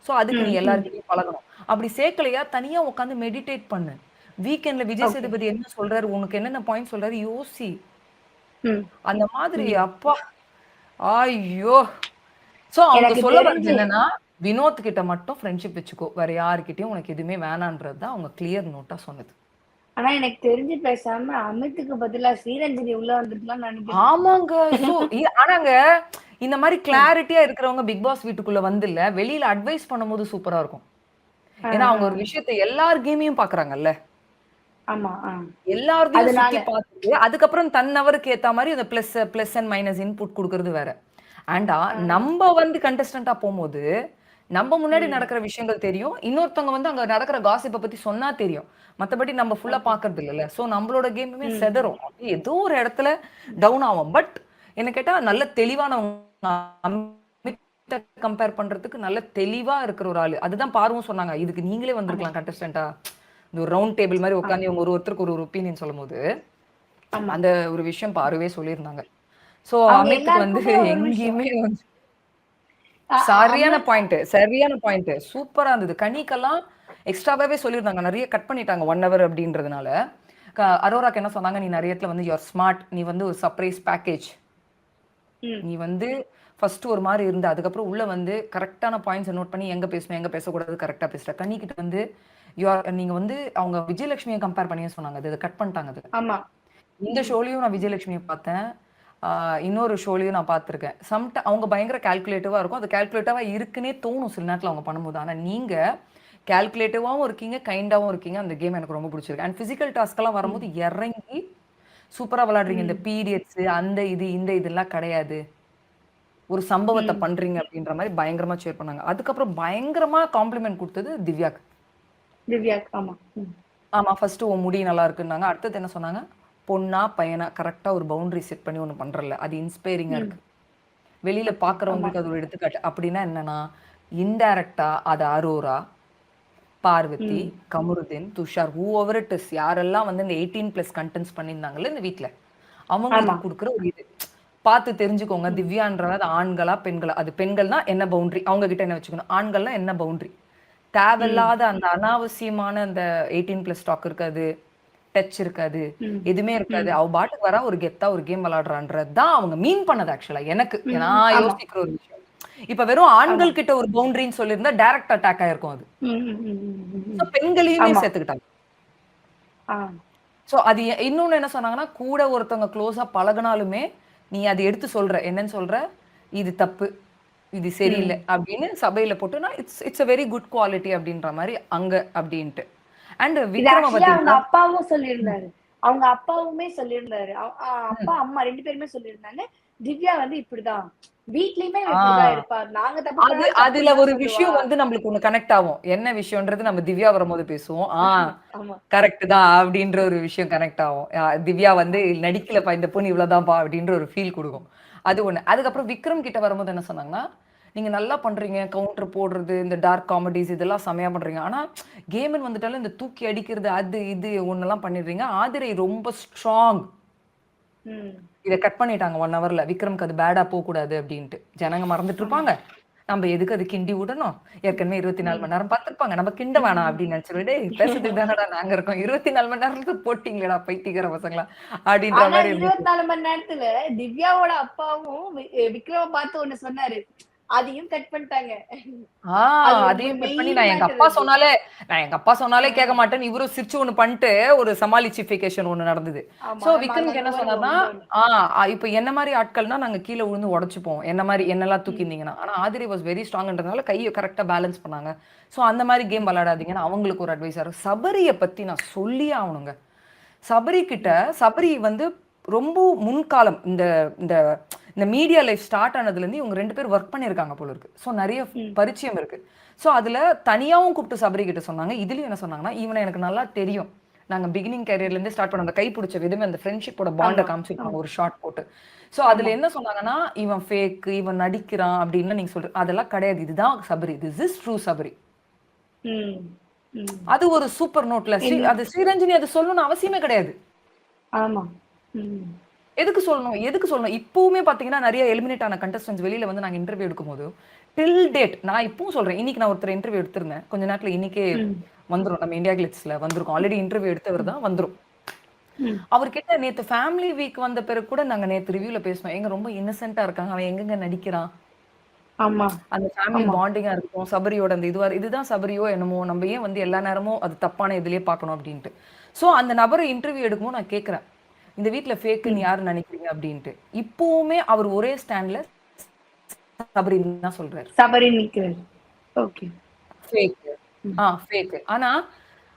So அதுக்கு நீ எல்லார்கிட்டயும் பழகணும். அப்படி சேர்க்கலையா தனியா உட்காந்து மெடிடேட் பண்ணு. வீக்கெண்ட்ல விஜய் சேதுபதி என்ன சொல்றாரு, உனக்கு என்னென்ன பாயிண்ட் சொல்றாரு யோசி. ம். அந்த மாதிரி அப்பா ஐயோ. சோ அவங்க எனக்கு சொல்ல வர்றது தெரிஞ்சு என்னன்னா, வினோத் கிட்ட மட்டும் ஃப்ரெண்ட்ஷிப் வச்சுக்கோ, வேற யாருக்கிட்டயும் உனக்கு எதுவுமே வேணான்றது தான் அவங்க கிளியர் நோட்டா சொன்னது. ஆனா எனக்கு தெரிஞ்சு பேசாம அமித்துக்கு பதிலா ஸ்ரீரஞ்சனி உள்ள வந்துருக்கலாம் நினைக்கிறேன். ஆமாங்க. சோ ஆனாங்க இந்த மாதிரி கிளாரிட்டியா இருக்கிறவங்க பிக் பாஸ் வீட்டுக்குள்ள வந்து இல்ல வெளியில அட்வைஸ் பண்ணும்போது சூப்பரா இருக்கும். ஏன்னா அவங்க ஒரு விஷயத்தை எல்லார் கேமையும் பாக்குறாங்கல்ல, ஆமா. எல்லாத்தையும் அதனால சுத்தி பார்த்துட்டு அதுக்கப்புறம் தன்னவருக்கு ஏத்த மாதிரி அந்த பிளஸ் அண்ட் மைனஸ் இன்புட் கொடுக்கறது வேற. ஆண்டா நம்ம வந்து கண்டஸ்டன்டா போகும்போது நம்ம முன்னாடி நடக்கிற விஷயங்கள் தெரியும், இன்னொருத்தவங்க வந்து அங்க நடக்கிற காசிப்பை பத்தி சொன்னா தெரியும். மத்தபடி நம்ம ஃபுல்லா பாக்குறது இல்லைல்ல. சோ நம்மளோட கேமுமே செதறும், அப்படியே ஏதோ ஒரு இடத்துல டவுன் ஆகும். பட் என்ன கேட்டா நல்ல தெளிவானவங்க, கம்பேர் பண்றதுக்கு நல்ல தெளிவா இருக்கிற ஒரு ஆளு. அதுதான் பார்வும் சொன்னாங்க, இதுக்கு நீங்களே வந்திருக்கலாம் கண்டஸ்டன்டா, இந்த ஒரு ரவுண்ட் டேபிள் மாதிரி உட்காந்து இவங்க ஒருத்தருக்கு ஒரு ஒப்பீனியன் சொல்லும் போது அந்த ஒரு விஷயம் பாருவே சொல்லியிருந்தாங்க. சோ அவங்க அமித்துக்கு வந்து எல்லாருக்குமே ஒரு விஷயம். எங்கேயுமே வந்து அ- சரியான அமித் பாயிண்ட் சூப்பரா இருந்தது. கனிக்கெல்லாம் எக்ஸ்ட்ராவே சொல்லியிருந்தாங்க, நிறைய கட் பண்ணிட்டாங்க 1 hour அப்படின்றதுனால. அரோராக்கு என்ன சொன்னாங்க, நீ நிறைய இடத்துல வந்து யூஆர் ஸ்மார்ட், நீ வந்து ஒரு சர்ப்ரைஸ் பேக்கேஜ், ம். நீ வந்து ஃபர்ஸ்ட் ஒரு மாதிரி இருந்த அதுக்கப்புறம் உள்ள வந்து கரெக்டான பாயிண்ட்ஸ் நோட் பண்ணி எங்க பேசணும் எங்க பேசக்கூடாது கரெக்டா பேசுற. கனிக்கிட்ட வந்து நீங்க வந்து அவங்க விஜயலட்சுமியை கம்பேர் பண்ணியே சொன்னாங்க, அது கட் பண்ணிட்டாங்க. அது ஆமா. இந்த ஷோலையும் நான் விஜயலட்சுமியை பார்த்தேன், இன்னொரு ஷோலையும் நான் பார்த்துருக்கேன். அவங்க பயங்கர கால்குலேட்டிவா இருக்கும், அது கால்குலேட்டிவா இருக்குன்னே தோணும் சில நேரத்தில் அவங்க பண்ணும்போது. ஆனால் நீங்க கால்குலேட்டிவாவும் இருக்கீங்க, கைண்டாவும் இருக்கீங்க. அந்த கேம் எனக்கு ரொம்ப பிடிச்சிருக்கு. அண்ட் பிசிக்கல் டாஸ்க் எல்லாம் வரும்போது இறங்கி சூப்பரா விளையாடுறீங்க. இந்த பீரியட்ஸ் அந்த இந்த இதெல்லாம் கிடையாது, ஒரு சம்பவத்தை பண்றீங்க அப்படின்ற மாதிரி பயங்கரமா சேர் பண்ணாங்க. அதுக்கப்புறம் பயங்கரமா காம்ப்ளிமெண்ட் கொடுத்தது திவ்யாக்கு. திவ்யாக்கு. ஆமா. ம். ஆமா, ஃபர்ஸ்ட் உன் முடி நல்லா இருக்குன்னாங்க. அடுத்தது என்ன சொன்னாங்க, பொண்ணா பையனா கரெக்டா ஒரு பவுண்டரி செட் பண்ணி ஒண்ணு பண்றல, அது இன்ஸ்பைரிங்கா இருக்கு. வெளியில ஆமா. பாக்குறவங்களுக்கு அது ஒரு எடுத்துக்காட்டு. அப்படின்னா என்னன்னா, இன்டைரக்டா அது Arora, Parvati, Kamaruddin, Tushar, whoever it is, யாரெல்லாம் வந்து இந்த 18+ கண்டென்ட்ஸ் பண்ணியிருந்தாங்கல்ல இந்த வீட்ல, அவங்களுக்கு ஆமா. கொடுக்குற ஒரு இது பார்த்து தெரிஞ்சுக்கோங்க. திவ்யான்றது அது ஆண்களா பெண்களா, அது பெண்கள்னா என்ன பவுண்டரி அவங்க கிட்ட என்ன வச்சுக்கணும், ஆண்கள்னா என்ன பவுண்டரி. தேவையில்லாத அந்த அனாவசியமான அந்த 18+ டாக் இருக்காது, டச் இருக்காது, ம். எதுவுமே இருக்காது. ம். அவ பாட்டுக்கு வரா, ஒரு கெத்தா ஒரு கேம் விளையாடுறான்றது தான் அவங்க மீன் பண்ணது. ஆக்சுவலா எனக்கு நான் ஆமா. யோசிக்கிற ஒரு விஷயம், இப்ப வெறும் ஆமா. ஆண்கள் கிட்ட ஒரு பவுண்டரின்னு சொல்லியிருந்தா டைரக்ட் அட்டாக் ஆயிருக்கும் அது. ம். ம். ம். ம். So, ம். பெண்களையுமே ஆமா. சேர்த்துக்கிட்டாங்க. ஆ. சோ அது இன்னொன்னு என்ன சொன்னாங்கன்னா, கூட ஒருத்தவங்க க்ளோஸா பழகுனாலுமே நீ அதை எடுத்து சொல்ற, என்னன்னு சொல்ற, இது தப்பு, இது சரியில்லை ம். அப்படின்னு சபையில போட்டுனா it's a very good quality அப்படின்ற மாதிரி அங்க அப்படின்ட்டு. அண்ட் இது விக்ரம ஆக்சுவலா அவங்க பாத்தீங்களா. அப்பாவும் சொல்லியிருந்தாரு. அவங்க அப்பாவுமே சொல்லியிருந்தாரு. அப்பா, ம். அம்மா 2 பேருமே சொல்லியிருந்தாங்க. திவ்யா வந்து இப்படிதான். வீட்லயுமே இவ ஆ இப்படிதான் இருப்பா. நாங்க தப்பு அது பண்ணாலும் அதுல தப்புன்னு தான் ஒரு சொல்லுவா. விஷயம் வந்து நம்மளுக்கு ஒண்ணு கனெக்ட் ஆகும். என்ன விஷயம்ன்றது நம்ம திவ்யா வரும்போது பேசுவோம். ஆமா. கரெக்ட் தான் அப்படின்ற ஒரு விஷயம் கனெக்ட் ஆகும். திவ்யா வந்து நடிக்கலப்பா இந்த பொண்ணு இவ்வளவுதான்ப்பா அப்படின்ற ஒரு ஃபீல் கொடுக்கும். அது ஒண்ணு. அதுக்கப்புறம் விக்ரம் கிட்ட வரும்போது என்ன சொன்னாங்கன்னா, நீங்க நல்லா பண்றீங்க, கவுண்டர் போடுறது, இந்த டார்க் காமெடிஸ் இதெல்லாம் செமையா பண்றீங்க. ஆனா கேம்னு வந்துட்டாலும் இந்த தூக்கி அடிக்கிறது அது இது ஒன்னெல்லாம் பண்ணிடுறீங்க. ஆதிரை ரொம்ப ஸ்ட்ராங், ம். இத கட் பண்ணிட்டாங்க 1 hourல. விக்ரம்க்கு அது பேடா போக கூடாது அப்படின்ட்டு. ஜனங்க மறந்துட்டு இருப்பாங்க, நம்ம எதுக்கு அது கிண்டி விடணும், ஏற்கனவே 24 மணி நேரம் பார்த்திருப்பாங்க, நம்ம கிண்ட வேணாம் அப்படின்னு நினைச்சிட்டு, பேசுறதுக்கு தானடா நாங்க இருக்கோம், 24 மணி நேரத்துக்கு போட்டீங்களேடா பைத்தியக்கார பசங்களா அப்படின்ற ஆனா மாதிரி இருந்துச்சு. 24 மணி நேரத்துல திவ்யாவோட அப்பாவும் விக்ரம பார்த்து ஒண்ணு சொன்னாரு. அதையும் கட் பண்ணிட்டாங்க. அது ஒரு அதையும் கட் பண்ணி மெயின் நான் மேட்டர் அது. எங்க அப்பா சொன்னாலே கேட்க மாட்டேன், இவரும் சிரிச்சு ஒண்ணு பண்ணிட்டு ஒரு சமாளிச்சிபிகேஷன் ஒண்ணு நடந்தது. ஆமா. சோ நம்ம விக்ரம்க்கு அங்க என்ன வருவோம் சொன்னார்னா, இன்னொன்னு. இப்ப என்ன மாதிரி ஆட்கள்னா நாங்க கீழே விழுந்து உடைச்சுப்போம், என்ன மாதிரி என்னெல்லாம் தூக்கியிருந்தீங்கன்னா. ஆனா ஆதிரி வாஸ் வெரி ஸ்ட்ராங்ன்றதுனால கையை கரெக்டா பேலன்ஸ் பண்ணாங்க. சோ அந்த மாதிரி கேம் விளையாடாதீங்கன்னு அவங்களுக்கு ஒரு அட்வைஸா இருக்கும். சபரிய பத்தி நான் சொல்லியே ஆகணுங்க. சபரி கிட்ட, சபரி வந்து ரொம்ப முன்காலம் இந்த இந்த இந்த மீடியா லைஃப் ஸ்டார்ட் ஆனதுலேருந்து இவங்க 2 பேர் ஒர்க் பண்ணியிருக்காங்க போல இருக்கு. ஸோ நிறைய பரிச்சயம் இருக்கு. ஸோ அதில் தனியாகவும் கூப்பிட்டு சபரி கிட்ட சொன்னாங்க. இதுலயும் என்ன சொன்னாங்கன்னா, இவனை எனக்கு நல்லா தெரியும், நாங்கள் பிகினிங் கேரியர்லேருந்து ஸ்டார்ட் பண்ண அந்த கை பிடிச்ச விதமே அந்த ஃப்ரெண்ட்ஷிப்போட பாண்டை ஆமா. காமிச்சிருப்பாங்க ஒரு ஷார்ட் போட்டு. ஸோ அதில் என்ன சொன்னாங்கன்னா, இவன் ஃபேக், இவன் நடிக்கிறான் அப்படின்னு நீங்க சொல்ற அதெல்லாம் கிடையாது, இதுதான் Sabari, this is true Sabari. ம். ம். அது ஒரு சூப்பர் நோட்ல. அது ஸ்ரீரஞ்சனி அது சொல்லணும்னு அவசியமே கிடையாது. ஆமா. ம். எதுக்கு சொல்லணும்? எதுக்கு சொல்லணும்? இப்பவுமே பாத்தீங்கன்னா நெறைய எலிமினேட் ஆன கண்டஸ்டன்ட்ஸ் வெளியில வந்து நாங்க இன்டர்வியூ எடுக்கும்போது, டில் டேட் நான் இப்பவும் சொல்றேன். இன்னைக்கு நான் ஒருத்தர் இன்டர்வியூ எடுத்திருந்தேன். கொஞ்ச நேரத்துல இன்னைக்கே ம். வந்துரும். நம்ம இந்தியா கிளிட்ஸ்ல வந்திருக்கும். ஆல்ரெடி இன்டர்வியூ எடுத்தவர் தான் வந்துரும். ம். அவர்கிட்ட நேத்து ஃபேமிலி வீக் வந்த பிறகு கூட நாங்க நேத்து ரிவ்யூல பேசினோம். ஏங்க ரொம்ப இன்னசென்ட்டா இருக்காங்க. அவன் எங்கங்க நடிக்கிறான்? ஆமா. அந்த ஃபேமிலி ஆமா. பாண்டிங்கா இருக்கும். சபரியோட அந்த இதுதான் சபரியோ என்னமோ, நம்ம ஏன் வந்து எல்லா நேரமும் அது தப்பான இதுலயே பார்க்கணும் அப்டின்ட்டு. சோ அந்த நபர இன்டர்வியூ எடுக்கும்போது நான் கேட்கிறேன். இந்த வீட்ல ஃபேக்குன்னு யாரு நினைக்கிறீங்க அப்டின்ட்டு. இப்பவுமே அவர் ஒரே ஸ்டாண்ட்ல சபரின்னு தான் சொல்றாரு. சபரி நிக்கிறாரு. ஓகே. ஃபேக். ஃபேக். ஆனா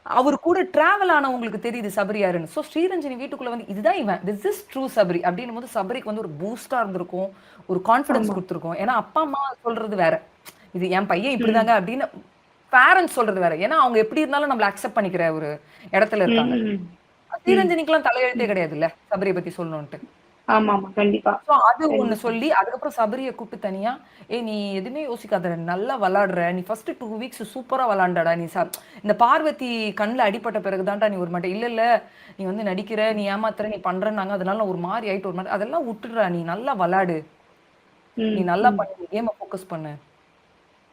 அவரு கூட டிராவல் ஆனவங்களுக்கு தெரியுது சபரி யாருன்னு. சோ ஸ்ரீரஞ்சனி வீட்டுக்குள்ள வந்து இதுதான் இவன். திஸ் இஸ் ட்ரூ சபரி அப்டின்னும்போது சபரிக்கு வந்து ஒரு பூஸ்டா இருந்திருக்கும். ஒரு கான்ஃபிடன்ஸ் ஆமா. குடுத்திருக்கும். ஏன்னா அப்பா, அம்மா சொல்றது வேற. இது என் பையன் ம். இப்படிதாங்க அப்படின்னு பேரண்ட்ஸ் சொல்றது வேற. ஏன்னா அவங்க எப்படி இருந்தாலும் நம்மள அக்செப்ட் பண்ணிக்கிற ஒரு இடத்துல இருக்காங்க. ம். ம். ஸ்ரீரஞ்சனிக்குலாம் தலையெழுத்தே கிடையாதுல்ல சபரியை பத்தி சொல்லணும்ட்டு. ஆமாமா. கண்டிப்பா. சோ அது ஒண்ணு கண்டிப்பா. சொல்லி அதுக்கப்புறம் சபரிய கூப்பிட்டு தனியா நீ எதுவுமே யோசிக்காத நல்லா விளையாடுற நீ ஃபர்ஸ்ட் 2 வீக்ஸ் சூப்பரா விளையாண்டடா நீ இந்த பார்வதி கண்ணுல அடிபட்ட பிறகுதான்டா நீ ஒரு மாட்டே இல்ல இல்ல நீ வந்து நடிக்கிற நீ ஏமாத்துற நீ பண்றன்னாங்க அதனால நான் ஒரு மாதிரி ஆயிட்டு ஒரு மாதிரி அதெல்லாம் விட்டுடுறா நீ நல்லா விளையாடு நீ ம். நல்லா ம். பண்ணு கேம ஃபோக்கஸ் பண்ணு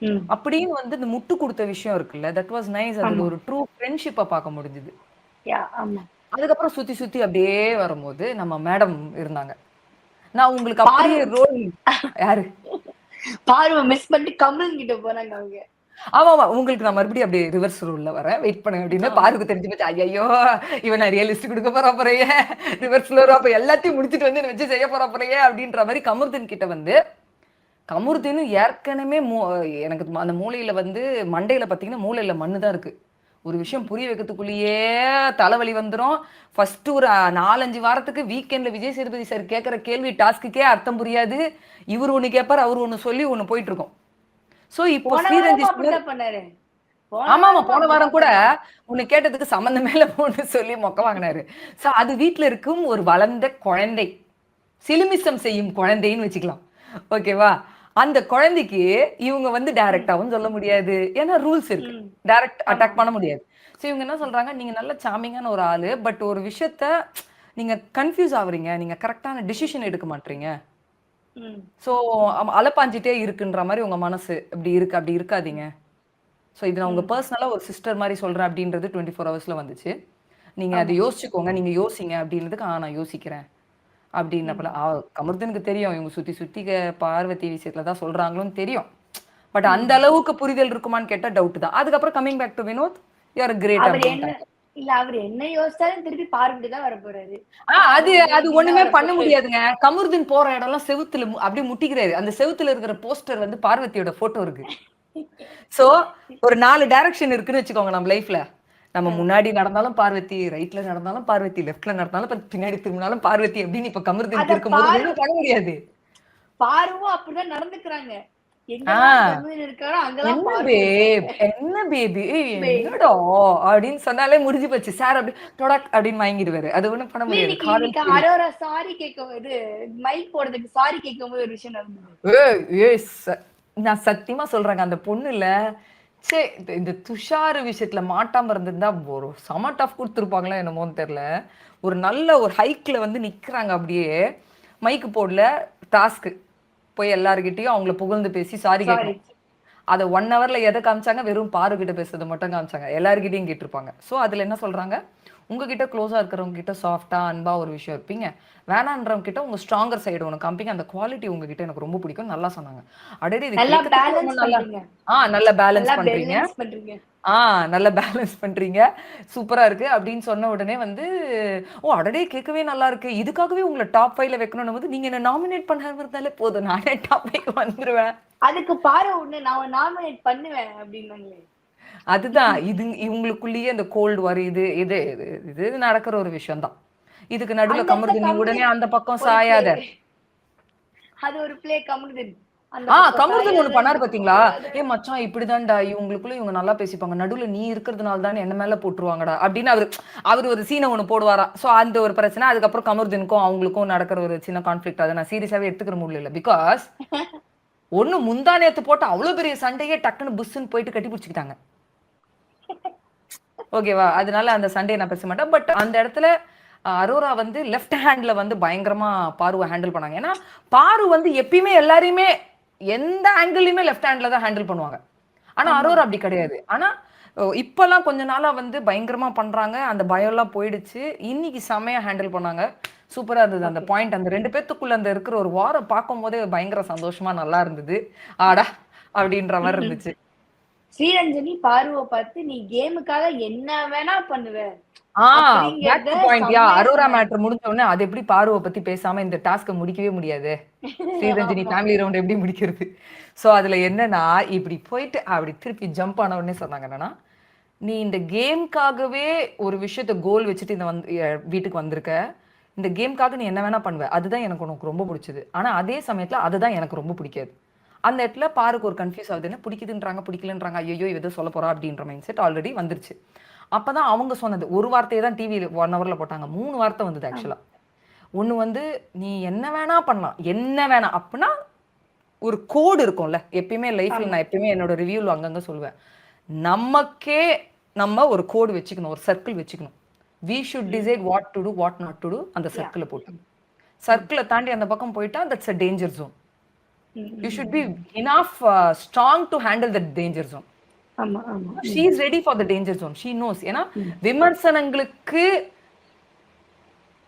ம். அப்படின்னு வந்து இந்த முட்டு கொடுத்த விஷயம் இருக்குல்ல தட் வாஸ் நைஸ் அதுல ஆமா. ஒரு ட்ரூ ஃப்ரெண்ட்ஷிப்பை பார்க்க முடிஞ்சுது ஆமா. அதுக்கப்புறம் சுத்தி சுத்தி அப்படியே வரும்போது நம்ம மேடம் இருந்தாங்க நான் உங்களுக்கு பாரு அப்படியே ரோல் யாரு பார்வ மிஸ் பண்ணிட்டு கமல் கிட்ட போனாங்க அவங்க. ஆமா ஆமா உங்களுக்கு நான் மறுபடியும் அப்படியே ரிவர்ஸ் ரூல்ல வரேன் வெயிட் பண்ணுங்க அப்படின்னு பாருக்கு தெரிஞ்சு போச்சு ஐயோ இவன் நான் ரியலிஸ்ட் கொடுக்க போறா போறையே ரிவர்ஸ்ல வரும் அப்ப எல்லாத்தையும் முடிச்சிட்டு வந்து என்னை வச்சு செய்ய போறா போறையே அப்படின்ற மாதிரி கமருதீன் கிட்ட வந்து கமருதீன் ஏற்கனவே எனக்கு அந்த மூளையில வந்து மண்டையில பாத்தீங்கன்னா மூளையில மண்ணு தான் இருக்கு ஒரு விஷயம் புரிய வைக்கிறதுக்குள்ளேயே தலைவலி வந்துடும் ஃபர்ஸ்ட் ஒரு 4-5 வாரத்துக்கு வீக்கெண்ட்ல விஜய் சேதுபதி சார் கேட்கிற கேள்வி டாஸ்க்குக்கே அர்த்தம் புரியாது இவர் ஒண்ணு கேட்பார் அவர் ஒண்ணு சொல்லி ஒண்ணு போயிட்டு இருக்கும் சோ இப்போ போன ஸ்ரீரஞ்சி வாரமும் அப்படிதான் பண்ணாரு. போன ஆமா ஆமா வாரமும் போன வாரம் அப்படிதான் கூட பண்ணாரு. உன்னை கேட்டதுக்கு சம்பந்தமே இல்ல போன்னு சொல்லி மொக்க வாங்கினாரு சோ அது வீட்ல இருக்கும் ஒரு வளர்ந்த குழந்தை சிலுமிசம் செய்யும் குழந்தைன்னு வச்சுக்கலாம் ஓகேவா அந்த குழந்தைக்கு இவங்க வந்து டைரக்டாவும் சொல்ல முடியாது ஏன்னா ரூல்ஸ் இருக்கு ம். டைரக்ட் ஆமா. அட்டாக் பண்ண முடியாது சோ இவங்க என்ன சொல்றாங்க நீங்க நல்ல சாமிங்கான ஒரு ஆளு பட் ஒரு விஷயத்த நீங்க கன்ஃபியூஸ் ஆகுறீங்க நீங்க கரெக்டான டிசிஷன் எடுக்க மாட்டீங்க ம். சோ அலப்பாஞ்சிட்டே இருக்குன்ற மாதிரி உங்க மனசு அப்படி இருக்காதீங்க ஸோ இது நான் உங்க ம். பர்சனலா ஒரு சிஸ்டர் மாதிரி சொல்றேன் அப்படின்றது 24 ஹவர்ஸ்ல வந்துச்சு நீங்க அதை ஆமா. யோசிச்சுக்கோங்க நீங்க யோசிங்க அப்படின்றதுக்கு நான் யோசிக்கிறேன் அப்படின்னப்பல கமருதனுக்கு தெரியும் இவங்க சுத்தி சுத்தி பார்வதி விஷயத்துல தான் சொல்றாங்களோன்னு தெரியும் பட் அந்த அளவுக்கு புரிதல் இருக்குமான்னு கேட்டா டவுட் தான் அதுக்கப்புறம் coming back to Vinod you are great அவர் என்ன அப்படின்ட்டாங்க இல்ல அவர் என்ன யோசிச்சாலும் திருப்பி பார்வதி தான் வர போறாரு. அது அவர் அது ஜெயிச்சு தான் ஒண்ணுமே வர பண்ண போறாரு. முடியாதுங்க கமருதீன் போற இடம்லாம் செவுத்துல அப்படியே முட்டிக்கிறாரு அந்த செவுத்துல இருக்கிற போஸ்டர் வந்து பார்வதியோட போட்டோ இருக்கு சோ ஒரு 4 டைரக்ஷன் இருக்குன்னு வச்சுக்கோங்க நம்ம லைஃப்ல நம்ம முன்னாடி நடந்தாலும் பார்வதி ரைட்ல நடந்தாலும் பார்வதி லெஃப்ட்ல நடந்தாலும் பின்னாடி திரும்பினாலும் பார்வதி அப்படின்னு இப்ப கமருதீன் அத இருக்கும்போது ஒண்ணும் பண்ண முடியாது பார்வும் அப்படிதான் நடந்துக்கிறாங்க. எங்கெல்லாம் ஆஹ் கமருதீன் இருக்காரோ அங்கெல்லாம் என்ன பார்வதி பேப் இருக்காங்க. என்ன பேபி என்னடா அப்படின்னு சொன்னாலே முடிஞ்சு போச்சு சார் அப்படி டொடக் அப்படின்னு வாங்கிடுவாரு அது ஒண்ணும் பண்ண முடியாது இன்னைக்கு காதல் இன்னைக்கு புரியுது. அரோரா சாரி கேட்கும் இது மைக் போடுறதுக்கு சாரி கேட்கும் போது ஒரு விஷயம் நடந்தது. ஏய், ஏய், நான் சத்தியமா சொல்றேங்க அந்த பொண்ணுல சே இந்த துஷார் விஷயத்துல மாட்டாம இருந்திருந்தா ஒரு செம டஃப் கொடுத்துருப்பாங்களா என்னமோன்னு தெரியல ஒரு நல்ல ஒரு ஹைக்ல வந்து நிக்கிறாங்க அப்படியே மைக்கு போடல டாஸ்க் போய் எல்லாருக்கிட்டையும் அவங்கள புகழ்ந்து பேசி சாரி சாரி. கேட்கணும் அதை 1 ஹவர்ல எதை காமிச்சாங்க வெறும் பாரு கிட்ட பேசுறது மட்டும் காமிச்சாங்க எல்லாருக்கிட்டையும் கேட்டிருப்பாங்க சோ அதுல என்ன சொல்றாங்க உங்ககிட்ட க்ளோஸா இருக்கிறவங்க கிட்ட சாஃப்டா அன்பா ஒரு விஷயம் இருப்பீங்க வேணான்றவங்க கிட்ட உங்க ஸ்ட்ராங்கர் சைடு ஒன்று காமிப்பீங்க அந்த குவாலிட்டி உங்ககிட்ட எனக்கு ரொம்ப பிடிக்கும் நல்லா சொன்னாங்க அடே இது நல்லா கேட்கறதுக்கு ரொம்ப பேலன்ஸ் நல்லா பண்றீங்க. நல்லா பேலன்ஸ் நல்லா பண்றீங்க பேலன்ஸ் பண்றீங்க. நல்லா பேலன்ஸ் பண்றீங்க சூப்பரா இருக்கு அப்படின்னு சொன்ன உடனே வந்து ஓ அடடே கேட்கவே நல்லா இருக்கு இதுக்காகவே உங்களை டாப் 5ல வைக்கணும்னு போது நீங்க என்ன நாமினேட் பண்ண இருந்தாலே போதும் நானே டாப் 5 வந்துருவேன் அதுக்கு பாரு ஒண்ணு நான் நாமினேட் பண்ணுவேன் அப்படின்னாங்களே. அதுதான் இது இவங்களுக்குள்ளேயே அந்த கோல்டு வார் இது இது இது இது நடக்கிற ஒரு விஷயம் தான் இதுக்கு நடுவுல அந்த கமருதீன் நீ உடனே அந்த பக்கம் ஒரு சாயாத play. அது ஒரு பிளே கமருதீன். அந்த கமருதீன் ஒண்ணு பண்ணாரு பக்கம் பாத்தீங்களா சாயாத. மச்சான் இப்படிதான்டா இவங்களுக்குள்ள இவங்க நல்லா பேசிப்பாங்க நடுவுல நீ இருக்கிறதுனால தான் என்ன மேல போட்டுருவாங்கடா அப்படின்னு அவர் ஒரு சீனை ஒண்ணு போடுவாராம் சோ அந்த ஒரு பிரச்சனை அதுக்கப்புறம் கமருதீனுக்கும் அவங்களுக்கும் நடக்கிற ஒரு சின்ன கான்ஃபிளிக்ட் அதை நான் சீரியஸாவே எடுத்துக்கிற முடியல பிகாஸ் ஒண்ணு முந்தா நேத்து போட்டு அவ்வளவு பெரிய சண்டையே டக்குன்னு புஷ்ன்னு போயிட்டு கட்டி பிடிச்சிக்கிட்டாங்க ஓகேவா? அதனால அந்த சண்டே நான் பேச மாட்டேன். பட் அந்த இடத்துல அரோரா வந்து லெஃப்ட் ஹேண்ட்ல வந்து பயங்கரமா பாருவ ஹேண்டில் பண்ணாங்க. ஏன்னா, பாரு வந்து எப்பயுமே எல்லாரையுமே எந்த ஆங்கிள்லயுமே லெஃப்ட் ஹேண்ட்ல தான் ஹேண்டில் பண்ணுவாங்க. ஆனா அரோரா அப்படி கிடையாது. ஆனா இப்பலாம் கொஞ்ச நாளா வந்து பயங்கரமா பண்றாங்க. அந்த பயம்லாம் போயிடுச்சு. இன்னைக்கு செமையா ஹேண்டில் பண்ணாங்க. சூப்பரா இருந்தது அந்த ஓகே. பாயிண்ட். அந்த 2 பேத்துக்குள்ள அந்த இருக்கிற ஒரு வார பார்க்கும்போதே பயங்கர சந்தோஷமா நல்லா இருந்தது. ஆடா! அப்படின்ற மாரி இருந்துச்சு. ஸ்ரீரஞ்சனி பாருவ பார்த்து நீ கேமுக்காக என்ன வேணா பண்ணுவ ஆ பேக் அப்படிங்கறத டூ பாயிண்ட். செம்மையா அரோரா சொன்னாங்க. மேட்டர் முடிஞ்ச உடனே அது எப்படி பாருவ பத்தி பேசாம இந்த டாஸ்க்க முடிக்கவே முடியாது. ஸ்ரீரஞ்சனி ஆமா. ஃபேமிலி ரவுண்ட் எப்படி முடிக்கிறது? சோ அதுல என்னன்னா, இப்படி போயிட்டு அப்படி திருப்பி ஜம்ப் ஆன உடனே சொன்னாங்க என்னன்னா, "நீ இந்த கேம்க்காகவே ஒரு விஷயத்த கோல் வச்சுட்டு இந்த வந்து வீட்டுக்கு வந்திருக்க. இந்த கேம்க்காக நீ என்ன வேணா பண்ணுவ. அதுதான் எனக்கு உனக்கு ரொம்ப புடிச்சது. ஆனா அதே சமயத்துல அதுதான் எனக்கு ரொம்ப பிடிக்காது." அந்த இடத்துல பாருக்கு ஒரு கன்ஃப்யூஸ் ஆகுது. என்ன பிடிக்குதுன்றாங்க, பிடிக்கலன்றாங்க. ஐயய்யோ! இவ ஏதோ சொல்லப் போறா அப்படின்ற மைண்ட் செட் ஆல்ரெடி வந்துருச்சு. அப்பதான் அவங்க சொன்னது. ஒரு வார்த்தைய தான் டிவில 1 ஹவர்ல போட்டாங்க. 3 வார்த்தை வந்தது ஆக்சுவலா. ஒண்ணு வந்து, "நீ என்ன வேணா பண்ணலாம். என்ன வேணா" அப்பன்னா ஒரு கோடு இருக்கும்ல. எப்பயுமே லைஃப்ல ஆமா. நான் எப்பயுமே என்னோட ரிவ்யூல அங்கங்க சொல்லுவேன். நமக்கே நம்ம ஒரு கோடு வச்சுக்கணும். ஒரு சர்க்கிள் வச்சுக்கணும். We should decide what to do, what not to do அந்த யா. சர்க்கிள போட்டு. சர்க்கிள தாண்டி அந்த பக்கம் போயிட்டா that's a danger zone. You should be enough strong to handle that danger zone. ஆமா, ஆமா. She is ready for the danger zone. She knows. ஏன்னா விமர்சனங்களுக்கு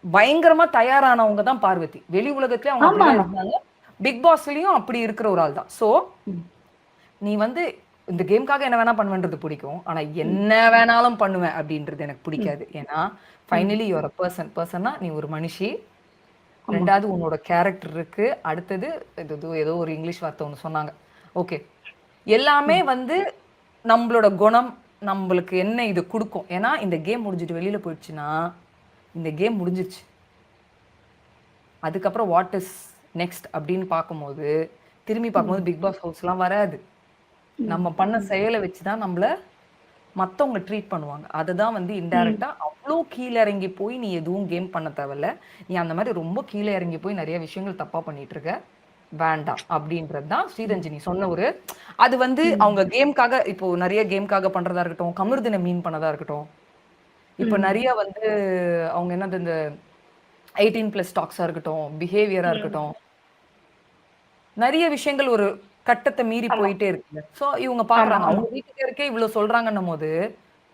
பயங்கரமா தயாரானவங்க தான் பார்வதி. வெளி உலகத்திலே அவங்க ஆமா. அப்படிதான் இருந்தாங்க. பிக் பாஸ்லயும் அப்படி இருக்கிற ஒரு ஆள் தான். சோ நீ வந்து இந்த கேம்க்காக என்ன வேணா பண்ணுவேன்றது பிடிக்கும். ஆனா என்ன வேணாலும் பண்ணுவேன் அப்படின்றது எனக்கு பிடிக்காது. ஏன்னா finally you are a person. பெர்சன்னா நீ ஒரு மனுஷி. 2வது உன்னோட கேரக்டர் இருக்கு. அடுத்தது ஏதோ ஒரு இங்கிலீஷ் வார்த்தை ஒண்ணு சொன்னாங்க. ஓகே. எல்லாமே வந்து நம்மளோட குணம், நம்மளுக்கு என்ன இது குடுக்கும். ஏன்னா இந்த கேம் முடிஞ்சுட்டு வெளியில போயிடுச்சுன்னா, இந்த கேம் முடிஞ்சிருச்சு. அதுக்கப்புறம் வாட் இஸ் நெக்ஸ்ட் அப்படின்னு பார்க்கும்போது, திரும்பி பார்க்கும்போது பிக் பாஸ் ஹவுஸ்லாம் வராது. நம்ம பண்ண செயல வச்சு தான் நம்மள மத்தவங்க ட்ரீட் பண்ணுவாங்க. அததான் வந்து இன்டைரக்ட்டா அவ்ளோ கீழ இறங்கி போய் நீ எதுவும் கேம் பண்ண தேவையில்ல. நீ அந்த மாரி ரொம்ப கீழ இறங்கி போய் நெறைய விஷயங்கள் தப்பா பண்ணிட்டு இருக்க. வேண்டாம் அப்படின்றது தான் ஸ்ரீரஞ்சனி சொன்ன ஒரு அது வந்து அவங்க கேம்க்காக இப்போ நெறைய கேம்க்காக பண்றதா இருக்கட்டும், கமருதின மீன் பண்ணதா இருக்கட்டும். இப்ப நெறைய வந்து அவங்க என்னது இந்த 18+ டாக்ஸா இருக்கட்டும், பிஹேவியரா இருக்கட்டும். நெறைய விஷயங்கள் ஒரு கட்டத்த மீறி ஆமா, போயிட்டே இருக்குல்ல. சோ இவங்க ஆமா, பார்க்குறாங்க. ஆமா. அவங்க வீட்டுக்காருக்கே இவ்ளோ சொல்றாங்கன்னும்போது,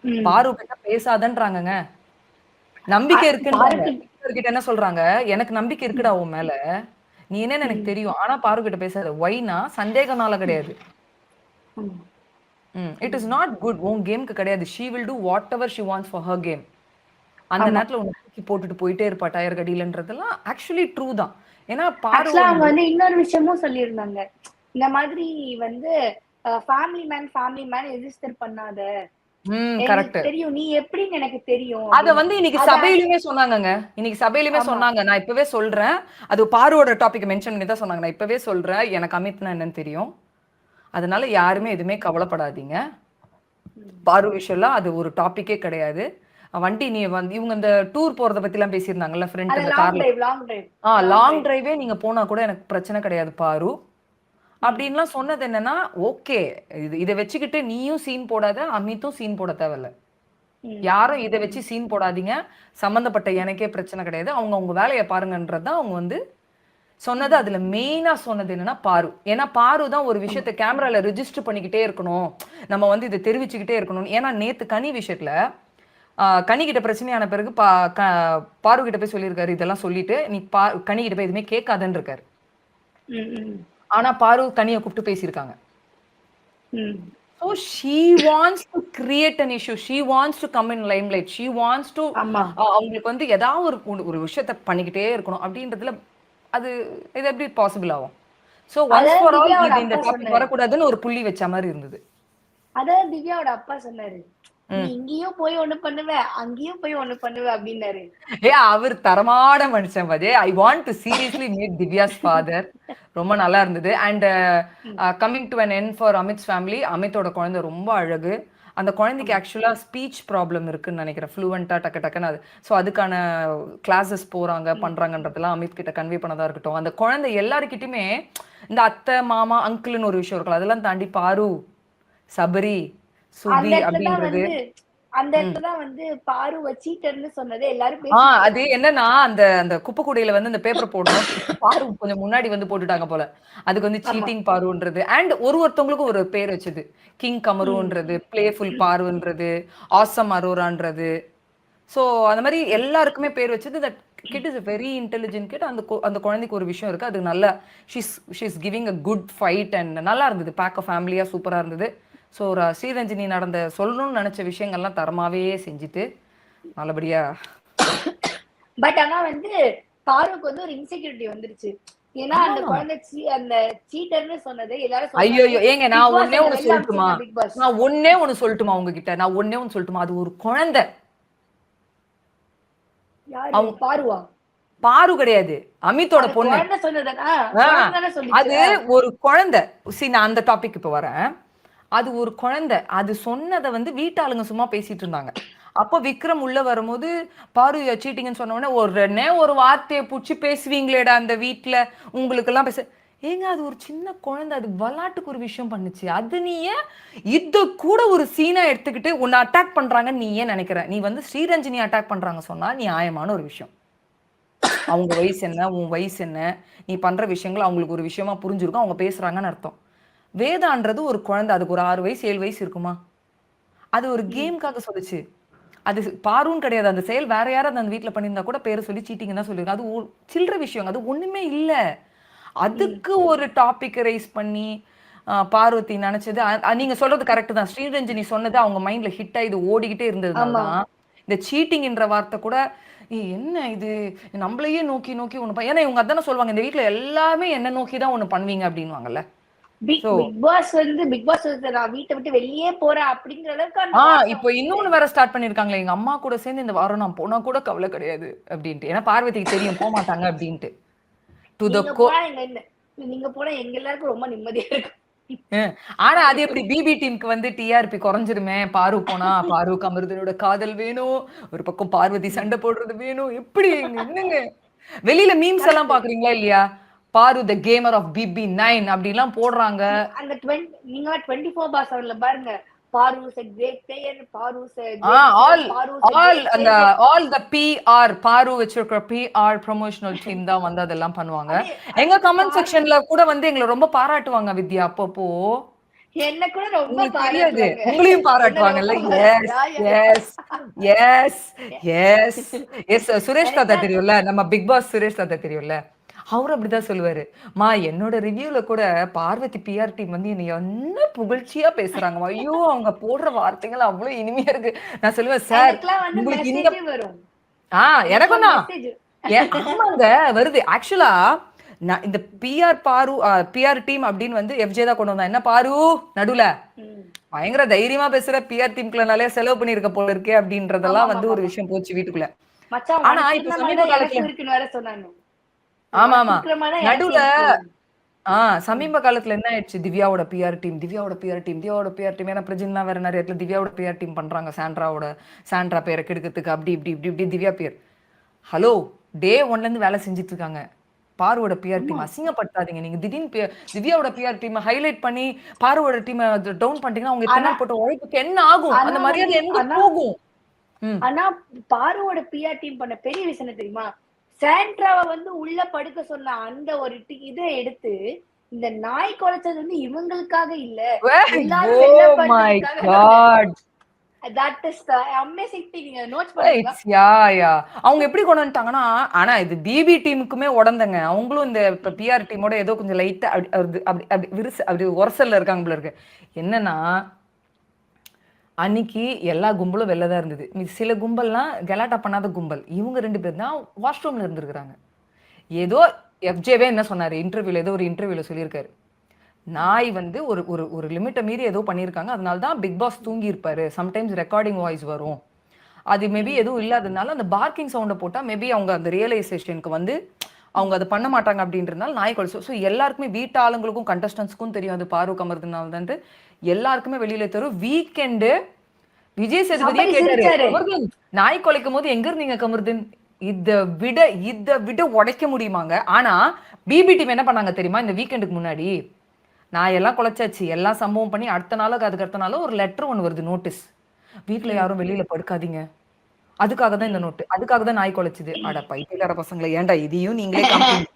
ம். பாரு கிட்ட பேசாதன்றாங்கங்க. நம்பிக்கை இருக்குன்றாங்க. பாருக்கு வீட்டுக்காரர்கிட்ட என்ன சொல்றாங்க, "எனக்கு நம்பிக்கை இருக்குடா உன் மேல. நீ என்னன்னு எனக்கு தெரியும். ஆனா பாரு கிட்ட பேசாத." ஒய்னா சந்தேகம்னால கிடையாது. ம். It is not good. உன் கேம்க்கு கிடையாது. She will to whatever she wants for her game. அந்த ஆமா. நேரத்துல உன்ன தூக்கி போட்டுட்டு போயிட்டே இருப்பா டயர் கடியிலன்றதெல்லாம் ஆக்சுவலி ட்ரூ தான். ஏன்னா பாரு ஆக்சுவலா அவங்க வந்து வந்து இன்னொரு விஷயமும் சொல்லியிருந்தாங்க. இந்த மாதிரி வந்து ஃபேமிலி மேன் ரெஜிஸ்டர் பண்ணாத. எங்களுக்கு கரெக்ட். தெரியும். நீ எப்படின்னு எனக்கு தெரியும் அத அப்படின்னு. வந்து இன்னைக்கு அது சபையிலுமே சொன்னாங்கங்க. இன்னைக்கு சபையிலுமே ஆமா. சொன்னாங்க. நான் இப்பவே சொல்றேன். அது பாருவோட டாபிக் மென்ஷன் பண்ணி தான் சொன்னாங்க. நான் இப்பவே சொல்றேன். எனக்கு அமித்னா என்னன்னு தெரியும். அதனால யாருமே எதுவுமே கவலைப்படாதீங்க. பாரு விஷயம்லாம் அது ஒரு டாபிக்கே கிடையாது. வண்டி நீ வந்து இவங்க இந்த டூர் போறத பத்திலாம் பேசியிருந்தாங்கல்ல ஃப்ரெண்ட் அது அந்த லாங் கார்ல. Drive, long drive, long long drive. Driveway நீங்க போனா கூட எனக்கு பிரச்சனை கிடையாது பாரு. அப்படின்லாம் சொன்னது என்னன்னா, ஓகே. இத வச்சுக்கிட்டு நீயும் சீன் போடாத, அமித்தும் சீன் போட தேவையில்ல. யாரும் இத வச்சு சீன் போடாதீங்க. சம்பந்தப்பட்ட எனக்கே பிரச்சனை கிடையாது. அவங்க அவங்க வேலைய பாருங்கன்றது தான் அவங்க வந்து சொன்னது. அதுல மெயினா சொன்னது என்னன்னா பாரு. ஏன்னா பாரு தான் ஒரு விஷயத்த கேமரால ரெஜிஸ்டர் பண்ணிக்கிட்டே இருக்கணும். நம்ம வந்து இத தெரிவிச்சுக்கிட்டே இருக்கணும். ஏன்னா நேத்து கனி விஷயத்துல கனி கிட்ட பிரச்சனையான பிறகு பாரு கிட்ட போய் சொல்லியிருக்காரு. இதெல்லாம் சொல்லிட்டு நீ கனி கிட்ட போய் எதுவுமே கேட்காதன்னு இருக்காரு. ம், ம், ஆனா பாரு கனிய கூப்பிட்டு பேசியிருக்காங்க. ம். So she wants to create an issue. She wants to come in limelight. She wants to ஆமா. அவங்களுக்கு வந்து ஏதாவது ஒரு விஷயத்த பண்ணிக்கிட்டே இருக்கணும் அப்படின்றதுல அது இது எப்படி பாசிபிள் ஆகும்? சோ ஒன்ஸ் அதாவது ஃபார் ஆல் திவ்யாவோட இது இந்த அப்பா டாபிக் சொன்னாரு. வரக்கூடாதுன்னு ஒரு புள்ளி வச்ச மாதிரி இருந்தது. அதாவது திவ்யாவோட அப்பா சொன்னாரு. நீ ம். இங்கேயும் போய் ஒண்ணு பண்ணுவ, அங்கேயும் போய் ஒண்ணு பண்ணுவ அப்படின்னாரு. அவர் தரமான மனுஷன் பாஜே. I want to seriously meet Divya's father. ரொம்ப நல்லா இருந்தது. And coming to an end for Amit's family. அமித்தோட குழந்தை ரொம்ப அழகு. அந்த குழந்தைக்கு ஆக்சுவலா ஸ்பீச் ப்ராப்ளம் இருக்குன்னு நினைக்கிறேன். ஃப்ளூவெண்டா டக்கு டக்குன்னு அது. ஸோ அதுக்கான கிளாஸஸ் போறாங்க, பண்றாங்கன்றதெல்லாம் அமித் கிட்ட கன்வே பண்ணதா இருக்கட்டும். அந்த குழந்தை எல்லாருக்கிட்டயுமே இந்த அத்தை, மாமா, அங்கிள்னு ஒரு விஷயம் இருக்குல்ல. அதெல்லாம் தாண்டி பாரு, சபரி, அந்த சுபி இடத்துல தான் அப்படின்றது. வந்து அந்த இடத்துலதான் வந்து பாருவ சீட்டர்னு சொன்னதை எல்லாரும் அது என்னன்னா அந்த அந்த குப்பை கூடையில வந்து அந்த பேப்பர் போடணும். பாரு கொஞ்சம் முன்னாடி வந்து போட்டுட்டாங்க போல. அதுக்கு வந்து சீட்டிங் பாருன்றது அண்ட் ஒருத்தவங்களுக்கும் ஒரு பேர் வச்சது. கிங் கமருன்றது, பிளேஃபுல் பாருன்றது, ஆசம் அரோரான்றது. சோ அந்த மாதிரி எல்லாருக்குமே பேர் வச்சது. That kid is a very intelligent kid. அந்த குழந்தைக்கு ஒரு விஷயம் இருக்கு. அது நல்ல she's giving a good fight and நல்லா இருந்தது. பேக் ஆஃப் ஃபேமிலியா சூப்பரா இருந்தது. ஸோ ஸ்ரீரஞ்சினி சொல்லணும்னு நினைச்ச விஷயங்கள்லாம் தரமாவே செஞ்சுட்டு நல்லபடியா. பட் ஆனா வந்து பாருக்கு வந்து ஒரு இன்செக்யூரிட்டி வந்துருச்சு. ஏன்னா அந்த குழந்தை அந்த சீட்டர்னு சொன்னது எல்லாரும் ஐயோ ஏங்க நான் ஒன்னே ஒண்ணு சொல்லட்டுமா உங்ககிட்ட. அது ஒரு குழந்தை. பாருவா பாரு கிடையாது, அமித்தோட பொண்ணு. அது ஒரு குழந்தை. நான் அந்த டாபிக் இப்ப வரேன். அது ஒரு குழந்தை. அது சொன்னதை வந்து வீட்டாளுங்க சும்மா பேசிட்டு இருந்தாங்க. அப்போ விக்ரம் உள்ள வரும்போது பாரு சீட்டிங்னு சொன்ன உடனே ஒரு வார்த்தையை புடிச்சு பேசுவீங்களேடா அந்த வீட்டுல உங்களுக்கு எல்லாம் பேச. ஏங்க அது ஒரு சின்ன குழந்தை. அது விளையாட்டுக்கு ஒரு விஷயம் பண்ணுச்சு. அது நீ ஏன் இது கூட ஒரு சீனா எடுத்துக்கிட்டு உன்னை அட்டாக் பண்றாங்கன்னு நீ ஏன் நினைக்கிற? நீ வந்து ஸ்ரீரஞ்சினி அட்டாக் பண்றாங்க சொன்னா நியாயமான ஒரு விஷயம். அவங்க வயசு என்ன, உன் வயசு என்ன, நீ பண்ற விஷயங்கள் அவங்களுக்கு ஒரு விஷயமா புரிஞ்சிருக்கும். அவங்க பேசுறாங்கன்னு அர்த்தம். வேதான்றது ஒரு குழந்தை. அதுக்கு ஒரு 6 வயசு 7 வயசு இருக்குமா? அது ஒரு கேம்காக சொல்லுச்சு. அது பாருன்னு கிடையாது. அந்த செயல் வேற யாராவது அந்த வீட்டுல பண்ணியிருந்தா கூட பேரை சொல்லி சீட்டிங் தான் சொல்லிருக்கோம். அது சில்லற விஷயம். அது ஒண்ணுமே இல்ல. அதுக்கு ஒரு டாபிக் ரைஸ் பண்ணி பார்வதி நினைச்சது. நீங்க சொல்றது கரெக்ட் தான். ஸ்ரீரஞ்சினி சொன்னது அவங்க மைண்ட்ல ஹிட் ஆகி இது ஓடிக்கிட்டே இருந்ததுனாலதான் இந்த சீட்டிங்ன்ற வார்த்தை கூட என்ன இது நம்மளையே நோக்கி நோக்கி ஒண்ணு. ஏன்னா இவங்க அதானே சொல்லுவாங்க, இந்த வீட்டுல எல்லாமே என்ன நோக்கிதான் ஒண்ணு பண்ணுவீங்க அப்படின்வாங்கல்ல. பிக் பாஸ் நான் வீட்டை விட்டு வெளியே போறேன் அப்படிங்கிற அளவுக்கு இப்போ இன்னொன்னு வேற ஸ்டார்ட் பண்ணிருக்காங்களே, எங்க அம்மா கூட சேர்ந்து இந்த வாரம் நான் போனா கூட கவலை கிடையாது அப்படின்ட்டு. ஏன்னா பார்வதிக்கு தெரியும் போக மாட்டாங்க அப்படின்ட்டு. நீங்க போனா எங்க எல்லாருக்கும் ரொம்ப நிம்மதியா இருக்கும். ஆனா அது எப்படி பிபி டீமுக்கு வந்து டிஆர்பி குறைஞ்சிருமே. பாரு போனா பாரு அமிர்தனோட காதல் வேணும், ஒரு பக்கம் பார்வதி சண்டை போடுறது வேணும். எப்படி என்னங்க வெளியில மீம்ஸ் எல்லாம் பாக்குறீங்களா இல்லையா? பாரு தி கேமர் ஆஃப் BB9 அப்படி எல்லாம் போடுறாங்க. அந்த நீங்க 24/7ல பாருங்க. பாரு இஸ் a great player, பாரு இஸ் all the PR பாரு வச்சிருக்கிற PR ப்ரமோஷனல் டீம் தான் வந்து அதெல்லாம் பண்ணுவாங்க. எங்க கமெண்ட் செக்ஷன்ல கூட வந்து எங்களை ரொம்ப பாராட்டுவாங்க வித்யா. அப்பப்போ என்ன கூட ரொம்ப பாராட்டுவாங்க. உங்களையும் பாராட்டுவாங்கல்ல. Yes yes yes yes Suresh தாத்தா தெரியும்ல, நம்ம பிக் பாஸ் சுரேஷ் தாத்தா தெரியும்ல, அவரு அப்படிதான் சொல்லுவாரு. மா என்னோட ரிவ்யூல கூட பார்வதி PR டீம் வந்து என்ன புகழ்ச்சியா பேசுறாங்க. ஐயோ அவங்க போடுற வார்த்தைகள் அவ்வளவு இனிமையா இருக்கு. நான் சொல்லுவேன் சார் உங்களுக்கு இந்த எனக்கும் தான் ஆமாங்க வருது. ஆக்சுவலா இந்த PR டீம் அப்படின்னு வந்து FJ தான் கொண்டு வந்தா. என்ன பாரு நடுவுல பயங்கர தைரியமா பேசுற PR டீம்க்குள்ள நிறைய செலவு பண்ணிருக்க போல இருக்கே அப்படின்றதெல்லாம் வந்து ஒரு விஷயம் போச்சு வீட்டுக்குள்ள. ஆனா இப்ப சமீப காலத்துல ஆமா நடுவுல சமீப காலத்துல என்ன ஆயிடுச்சு, திவ்யாவோட PR டீம் ஏன்னா பிரஜினா வேற நிறைய இடத்துல திவ்யாவோட PR டீம் பண்றாங்க. சாண்ட்ரா பேரை கெடுக்கிறதுக்கு அப்படி இப்படி திவ்யா பேர். ஹலோ டே 1ல இருந்து வேலை செஞ்சுட்டு இருக்காங்க. பாருவோட PR டீம் அசிங்கப்படுத்தாதீங்க. நீங்க திடீர்னு திவ்யாவோட PR டீம் ஹைலைட் பண்ணி பாருவோட டீம் டவுன் பண்ணிட்டீங்கன்னா அவங்க எத்தனை நாள் போட்ட உழைப்புக்கு என்ன ஆகும்? அந்த மரியாதை எங்க போகும்? ஆனா பாருவோட PR டீம் பண்ண பெரிய விஷயம் தெரியுமா? சாண்ட்ராவை வந்து உள்ள படுக்க சொன்ன அந்த ஒரு இதை எடுத்து இந்த நாய் குலைச்சது வந்து இவங்களுக்காக இல்ல, அவங்க எப்படி கொண்டு வந்துட்டாங்கன்னா. ஆனா இது பிபி டீமுக்குமே உடந்தங்க. அவங்களும் இந்த PR டீமோட ஏதோ கொஞ்சம் லைட்டா அப்படி உரசல்ல இருக்காங்க போல இருக்கு. என்னன்னா அன்னைக்கு எல்லா கும்பலும் வெளிலதான் இருந்தது. சில கும்பல்லாம் கலாட்டா பண்ணாத கும்பல். இவங்க 2 பேர் தான் வாஷ்ரூம்ல இருந்திருக்கிறாங்க. ஏதோ FJவே என்ன சொன்னாரு இன்டர்வியூல, ஏதோ ஒரு இன்டர்வியூல சொல்லியிருக்காரு, நாய் வந்து ஒரு லிமிட்டை மீறி ஏதோ பண்ணியிருக்காங்க. அதனால தான் பிக் பாஸ் தூங்கி இருப்பாரு. சம்டைம்ஸ் ரெக்கார்டிங் வாய்ஸ் வரும். அது மேபி எதுவும் இல்லாததுனால அந்த பார்க்கிங் சவுண்டை போட்டா மேபி அவங்க அந்த ரியலைசேஷனுக்கு வந்து அவங்க அதை பண்ண மாட்டாங்க அப்படின்றதுனால நாய் குலைச்சு. ஸோ எல்லாருக்குமே வீட்டு ஆளுங்களுக்கும் கண்டஸ்டன்ஸ்க்கும் தெரியும் அது பாரு கமர்துனால தான். எல்லாருக்குமே வெளியில தரும். வீக்கெண்டு விஜய் சேதுபதியே கேட்டாரு, நாய் குலைக்கும் போது எங்க இருந்தீங்க கமர்தன்? இத விட உடைக்க முடியுமாங்க? ஆனா பிபி டீம் என்ன பண்ணாங்க தெரியுமா? இந்த வீக்கெண்டுக்கு முன்னாடி நான் எல்லாம் குலைச்சாச்சு, எல்லாம் சம்பவம் பண்ணி அடுத்த நாளுக்கு அதுக்கு அடுத்த நாளும் ஒரு லெட்டர் ஒன்று வருது, நோட்டீஸ். வீட்ல யாரும் வெளியில படுக்காதீங்க. அதுக்காக தான் இந்த நோட்டு. அதுக்காக தான் நாய் குலைச்சுது. அட பைத்தியக்கார பசங்களே, ஏன்டா இதையும் நீங்களே காமிப்பீங்க,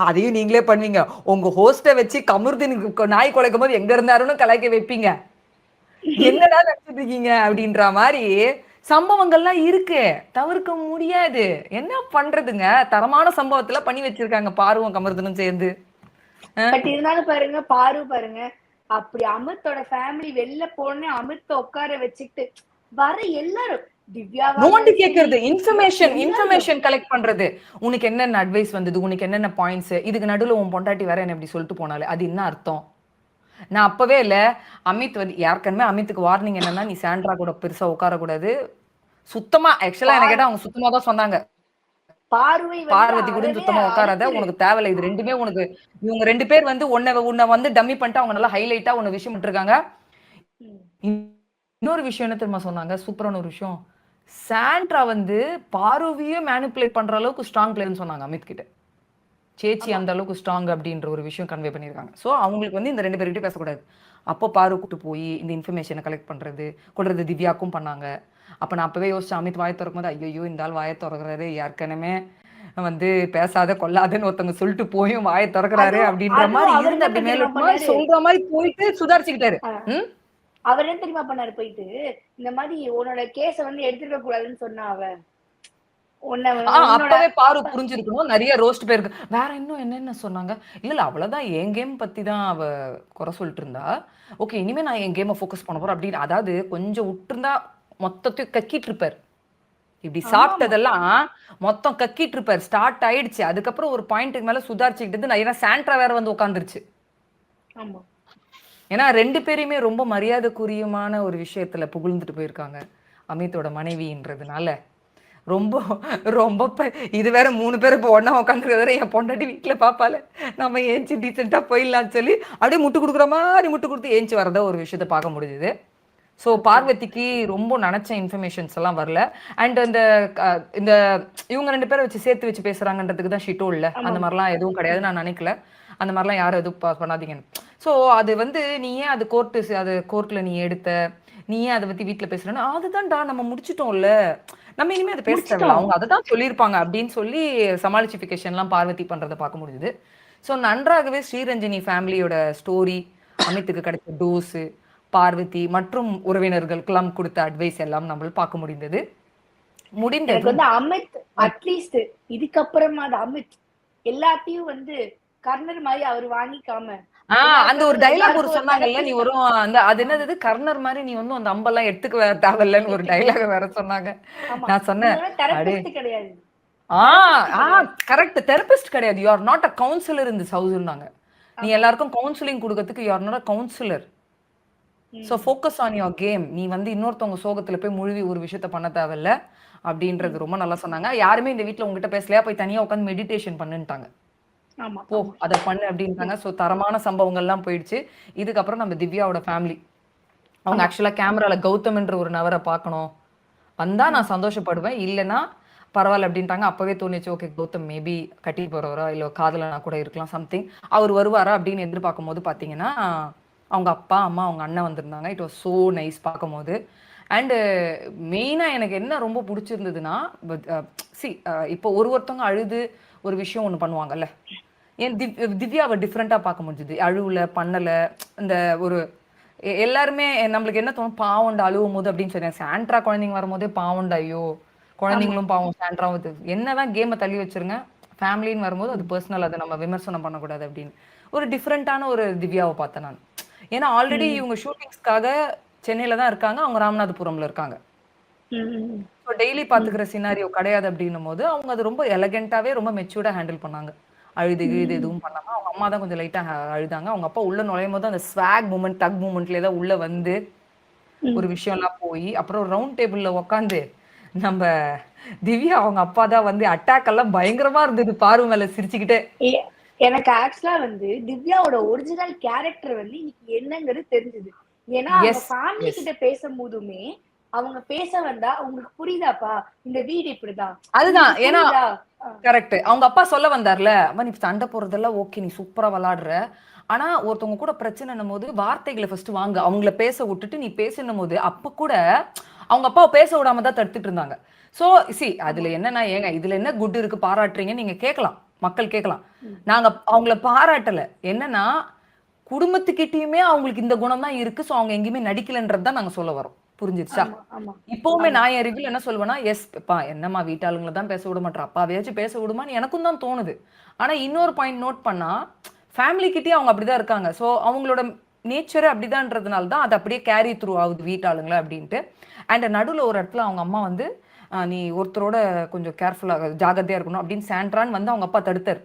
அதையும் நீங்களே பண்ணுவீங்க. உங்க ஹோஸ்ட வச்சு கமருதீன் நாய் குலைக்கும் போது எங்க இருந்தாருன்னு கலாய்க்க வைப்பீங்க. என்னடா நினைச்சிட்டு இருக்கீங்க அப்படின்ற மாதிரி சம்பவங்கள்லாம் இருக்கு. தவிர்க்க முடியாது. என்ன பண்றதுங்க? தரமான சம்பவத்துல பண்ணி வச்சிருக்காங்க பாருவும் கமருதனும் சேர்ந்து. பட் இருந்தாலும் பாருங்க, பாருங்க அப்படி அமித்தோட ஃபேமிலி வெளில போனே அமித்த உட்கார வச்சுக்கிட்டு வர எல்லாரும் நோண்டி கேக்குறது, இன்ஃபர்மேஷன் கலெக்ட் பண்றது. உனக்கு என்னென்ன அட்வைஸ் வந்தது, உனக்கு என்னென்ன பாயிண்ட்ஸ், இதுக்கு நடுவுல உன் பொண்டாட்டி வேற என்ன இப்படி சொல்லிட்டு போனாலே அது என்ன அர்த்தம்? நான் அப்பவே இல்ல, அமித் வந்து யாருக்குமே அமித்துக்கு வார்னிங் என்னன்னா, நீ சாண்ட்ரா கூட பெருசா உட்காரக்கூடாது. சுத்தமா ஆக்சுவலா என்ன கேட்டா அவங்க சுத்தமா தான் சொன்னாங்க. பார்வதி கூட சுத்தமா உட்காராத, உனக்கு தேவையில்ல. இது ரெண்டுமே உனக்கு, இவங்க 2 பேர் வந்து உன்னை வந்து டம்மி பண்ணிட்டு அவங்க நல்லா ஹைலைட்டா உன்னை விஷயம் பண்ணிருக்காங்க. இன்னொரு விஷயம் என்ன தெரியுமா சொன்னாங்க? சூப்பரான ஒரு விஷயம். சாண்ட்ரா வந்து பார்வதியே மேனிபுலேட் பண்ற அளவுக்கு ஸ்ட்ராங் பிளேயர்னு சொன்னாங்க அமித் கிட்ட. சேச்சி அந்த அளவுக்கு ஸ்ட்ராங் அப்படின்ற ஒரு விஷயம் கன்வே பண்ணியிருக்காங்க. ஸோ அவங்களுக்கு வந்து இந்த 2 பேர்கிட்ட பேசக்கூடாது. அப்போ பாரு கூட்டு போய் இந்த இன்ஃபர்மேஷனை கலெக்ட் பண்றது கொடுறது திவ்யாக்கும் பண்ணாங்க. அப்ப நான் அப்பவே யோசிச்சேன், அமித் வாயை திறக்கும் போது ஐயோ இந்த ஆள் வாயை திறக்கிறாரு, ஏற்கனவே வந்து பேசாத கொல்லாதுன்னு ஒருத்தவங்க சொல்லிட்டு போயும் வாயை திறக்கிறாரு அப்படின்ற மாதிரி இருந்து அப்படி மேல சொல்ற மாதிரி போயிட்டு சுதாரிச்சுக்கிட்டாரு. அவர் என்ன தெரியுமா பண்ணாரு? போயிட்டு இந்த மாதிரி உன்னோட கேஸ வந்து எடுத்துக்க கூடாதுன்னு சொன்னா அவ அப்பவே பாரு புரிஞ்சிருக்கணும். நிறைய ரோஸ்ட் பேருக்கு வேற இன்னும் என்னென்ன சொன்னாங்க. இல்ல அவ்வளவுதான், என் கேம் பத்தி தான் அவ குறை சொல்லிட்டு இருந்தா. ஓகே இனிமே நான் என் கேமை ஃபோக்கஸ் பண்ண போறேன் அப்படின்னு. அதாவது கொஞ்சம் விட்டுருந்தா மொத்தத்தையும் கக்கிட்டு இருப்பார். இப்படி சாப்பிட்டதெல்லாம் மொத்தம் கக்கிட்டு இருப்பார். ஸ்டார்ட் ஆயிடுச்சு. அதுக்கப்புறம் ஒரு பாயிண்ட்டுக்கு மேல சுதாரிச்சுக்கிட்டு நான் ஏன்னா சாண்ட்ரா வேற வந்து உட்காந்துருச்சு. ஏன்னா 2 பேரையுமே ரொம்ப மரியாதைக்குரியமான ஒரு விஷயத்துல புகழ்ந்துட்டு போயிருக்காங்க அமித்தோட மனைவின்றதுனால. ரொம்ப ரொம்ப இது வேற 3 பேர் இப்போ ஒன்னா உட்காந்துருக்க, என் பொண்டாட்டி வீட்டுல பாப்பால நம்ம ஏஞ்சி டீசெண்டா போயிடலாம்னு சொல்லி அப்படியே முட்டு கொடுக்குற மாதிரி முட்டு கொடுத்து ஏஞ்சி வரத ஒரு விஷயத்த பார்க்க முடியுது. ஸோ பார்வதிக்கு ரொம்ப நினைச்ச இன்ஃபர்மேஷன்ஸ் எல்லாம் வரல. அண்ட் இந்த இவங்க 2 பேரை வச்சு சேர்த்து வச்சு பேசுறாங்கன்றதுக்கு தான் ஷிட்டோ இல்ல, அந்த மாதிரிலாம் எதுவும் கிடையாது. நான் நினைக்கல அந்த மாதிரிலாம் யாரும் எதுவும் பண்ணாதீங்கன்னு. ஸோ அது வந்து நீ ஏன் அது கோர்ட்ல நீ எடுத்த, நீ ஏன் அதை பத்தி வீட்டுல பேசுறேன்னா அதுதான்டா நம்ம முடிச்சிட்டோம்ல, நம்ம இனிமே அதை பேச தேவையில்ல, அவங்க அதை தான் சொல்லியிருப்பாங்க அப்படின்னு சொல்லி சமாளிச்சிபிகேஷன்லாம் பார்வதி பண்றதை பார்க்க முடியுது. ஸோ நன்றாகவே ஸ்ரீரஞ்சனி ஃபேமிலியோட ஸ்டோரி, அமித்துக்கு கிடைச்ச டோஸு, பார்வதி மற்றும் உறவினர்களுக்கெல்லாம் கொடுத்த அட்வைஸ் எல்லாம் நம்ம பார்க்க முடிந்தது. வந்து அமித் அட்லீஸ்ட் இதுக்கப்புறமா அமித் எல்லாத்தையும் வந்து கர்ணர் மாதிரி அவர் வாங்கிக்காம அந்த ஒரு டைலாக் ஒரு சொன்னாங்கல்ல, நீ வரும் அந்த அது என்னது கர்ணர் மாதிரி நீ வந்து அந்த அம்பெல்லாம் எடுத்துக்க தேவையில்லன்னு ஒரு டைலாக் வேற சொன்னாங்க. நான் சொன்னேன் கிடையாது. கரெக்ட், தெரபிஸ்ட் கிடையாது, you are not a counsellor in this ஹவுஸ்னாங்க. நீ எல்லாருக்கும் கவுன்சிலிங் கொடுக்கறதுக்கு you are not a counsellor. So focus on your game. நீ வந்து இன்னொருத்தவங்க சோகத்துல போய் முழுவி ஒரு விஷயத்த பண்ண தேவையில்ல அப்படின்றது ரொம்ப நல்லா சொன்னாங்க. யாருமே இந்த வீட்டுல உங்ககிட்ட பேசலையா, போய் தனியா உட்காந்து மெடிடேஷன் பண்ணுட்டாங்க, போ அதை பண்ணு அப்படின்ட்டாங்க. ஸோ தரமான சம்பவங்கள்லாம் போயிடுச்சு. இதுக்கப்புறம் நம்ம திவ்யாவோட ஃபேமிலி, அவங்க ஆக்சுவலா கேமரால கௌதம்ன்ற ஒரு நபரை பார்க்கணும், வந்தா நான் சந்தோஷப்படுவேன், இல்லைன்னா பரவாயில்ல அப்படின்ட்டாங்க. அப்பவே தோணுச்சு ஓகே கௌதம் மேபி கட்டி போறவரா இல்ல காதலனா கூட இருக்கலாம், சம்திங் அவர் வருவாரா அப்படின்னு எதிர்பார்க்கும் போது பாத்தீங்கன்னா அவங்க அப்பா அம்மா அவங்க அண்ணன் வந்திருந்தாங்க. இட் வாஸ் சோ நைஸ் பார்க்கும் போது. அண்டு மெயினாக எனக்கு என்ன ரொம்ப பிடிச்சிருந்ததுன்னா இப்போ ஒருத்தவங்க அழுது ஒரு விஷயம் ஒன்று பண்ணுவாங்கல்ல, ஏன் திவ்யாவை டிஃப்ரெண்ட்டாக பார்க்க முடிஞ்சுது. அழுவல பண்ணலை, இந்த ஒரு எல்லாருமே நம்மளுக்கு என்ன தோணும், பாவண்டா அழுவும் போது அப்படின்னு சொன்னேன். சாண்ட்ரா குழந்தைங்க வரும்போதே பாவண்டா, ஐயோ குழந்தைங்களும் பாவம், சாண்ட்ராவும் என்னதான் கேமை தள்ளி வச்சிருங்க, ஃபேமிலின்னு வரும்போது அது பர்சனல், அதை நம்ம விமர்சனம் பண்ணக்கூடாது அப்படின்னு ஒரு டிஃப்ரெண்ட்டான ஒரு திவ்யாவை பார்த்தேன் நான். ஏன்னா ஆல்ரெடி இவங்க ஷூட்டிங்ஸ்க்காக சென்னையில தான் இருக்காங்க, அவங்க ராமநாதபுரம்ல இருக்காங்க. டெய்லி பாத்துக்கிற சினாரியோ கிடையாது அப்படின்னும் போது அவங்க அது ரொம்ப எலகென்ட்டாவே ரொம்ப மெச்சூர்டா ஹேண்டில் பண்ணாங்க. அழுது இது எதுவும் பண்ணாம அவங்க அம்மா தான் கொஞ்சம் லைட்டா அழுதாங்க. அவங்க அப்பா உள்ள நுழையும் போது அந்த ஸ்வாக் மூமெண்ட் தக் மூமெண்ட்ல தான் உள்ள வந்து ஒரு விஷயம் எல்லாம் போய் அப்புறம் ரவுண்ட் டேபிள்ல உட்காந்து நம்ம திவ்யா அவங்க அப்பா தான் வந்து அட்டாக் எல்லாம் பயங்கரமா இருந்தது, பாரு மேல சிரிச்சுக்கிட்டே. எனக்கு ஆக்சுவலா வந்து திவ்யாவோட ஒரிஜினல் கேரக்டர் வந்து இன்னைக்கு என்னங்கிறது தெரிஞ்சது. ஏன்னா அவங்க ஃபேமிலி கிட்ட பேசும்போதுமே அவங்க பேச வந்தா உங்களுக்கு புரியுதாப்பா இந்த வீடு இப்படிதான், அதுதான். ஏன்னா கரெக்ட், அவங்க அப்பா சொல்ல வந்தார்ல, நீ சண்டை போறதெல்லாம் ஓகே, நீ சூப்பரா விளையாடுற, ஆனா ஒருத்தவங்க கூட பிரச்சனைன்னும் போது வார்த்தைகளை ஃபர்ஸ்ட் வாங்க, அவங்கள பேச விட்டுட்டு நீ பேசணும் போது அப்ப கூட அவங்க அப்பாவை பேச விடாம தான் தடுத்துட்டு இருந்தாங்க. சோ அதுல என்னன்னா, ஏங்க இதுல என்ன குட் இருக்கு பாராட்டுறீங்க நீங்க கேட்கலாம், மக்கள் கேட்கலாம். நாங்க அவங்கள பாராட்டல. என்னன்னா குடும்பத்துக்கிட்டயுமே அவங்களுக்கு இந்த குணம் தான் இருக்கு. சோ அவங்க எங்கேயுமே நடிக்கலன்றது தான் நாங்க சொல்ல வரோம். புரிஞ்சிருச்சா? இப்பவுமே நான் என் ரிவ்யூல என்ன சொல்லுவேன்னா, எஸ் பா என்னம்மா வீட்டாளுங்களை தான் பேச விட மாட்டேன், அப்பாவையாச்சும் பேச விடுமான்னு எனக்கும் தான் தோணுது. ஆனா இன்னொரு பாயிண்ட் நோட் பண்ணா, ஃபேமிலி கிட்டயே அவங்க அப்படிதான் இருக்காங்க. சோ அவங்களோட நேச்சரே அப்படிதான்றதுனால தான் அது அப்படியே கேரி த்ரூ ஆகுது வீட்டாளுங்களை அப்படின்ட்டு. அண்ட் நடுவுல ஒரு இடத்துல அவங்க அம்மா வந்து நீ ஒருத்தரோட கொஞ்சம் கேர்ஃபுல்லா ஜாகிரதையா இருக்கணும் அப்படின்னு சாண்ட்ரான்னு வந்து அவங்க அப்பா தடுத்தாரு.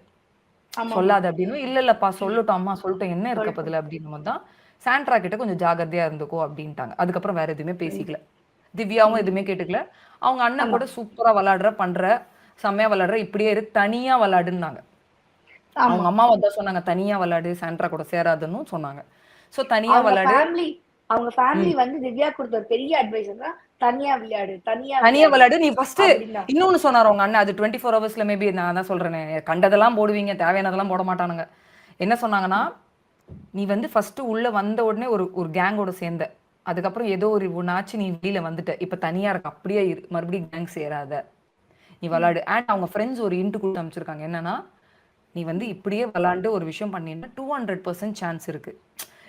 சொல்லாது அப்படின்னு. இல்லப்பா சொல்லட்டும் அம்மா சொல்லட்டும், என்ன இருக்க பதில அப்படின்னு தான் சாண்ட்ரா கிட்ட கொஞ்சம் ஜாகிரதையா இருந்துக்கோ அப்படின்ட்டாங்க. அதுக்கப்புறம் வேற எதுவுமே பேசிக்கல. திவ்யாவும் எதுவுமே கேட்டுக்கல. அவங்க அண்ணன் கூட சூப்பரா விளையாடுற, பண்ற, செம்மையா விளையாடுற, இப்படியே இரு, தனியா விளையாடுன்னாங்க. அவங்க அம்மாவை தான் சொன்னாங்க, தனியா விளையாடு, சாண்ட்ரா கூட சேராதுன்னு சொன்னாங்க. சோ தனியா விளையாடு. அவங்க ஃபேமிலி வந்து திவ்யா கொடுத்த ஒரு பெரிய அட்வைஸ் தான், தனியா விளையாடு, தனியா விளையாடு. நீ ஃபர்ஸ்ட் இன்னொன்னு சொன்னாரு உங்க அண்ணன், அது 24 ஹவர்ஸ்ல மேபி நான் தான் சொல்றேனே, கண்டதெல்லாம் போடுவீங்க, தேவையானதெல்லாம் போட மாட்டானுங்க. என்ன சொன்னாங்கன்னா, நீ வந்து ஃபர்ஸ்ட் உள்ள வந்த உடனே ஒரு கேங்கோட சேர்ந்த, அதுக்கப்புறம் ஏதோ ஒரு ஒன்னாச்சு நீ வெளியில வந்துட்ட, இப்ப தனியா இருக்க, அப்படியே மறுபடியும் கேங் சேராத, நீ விளையாடு. அண்ட் அவங்க ஃப்ரெண்ட்ஸ் ஒரு இன்ட்டு கொடுத்து அமைச்சிருக்காங்க, என்னன்னா நீ வந்து இப்படியே விளையாண்டு ஒரு விஷயம் பண்ணினா 200% சான்ஸ் இருக்கு.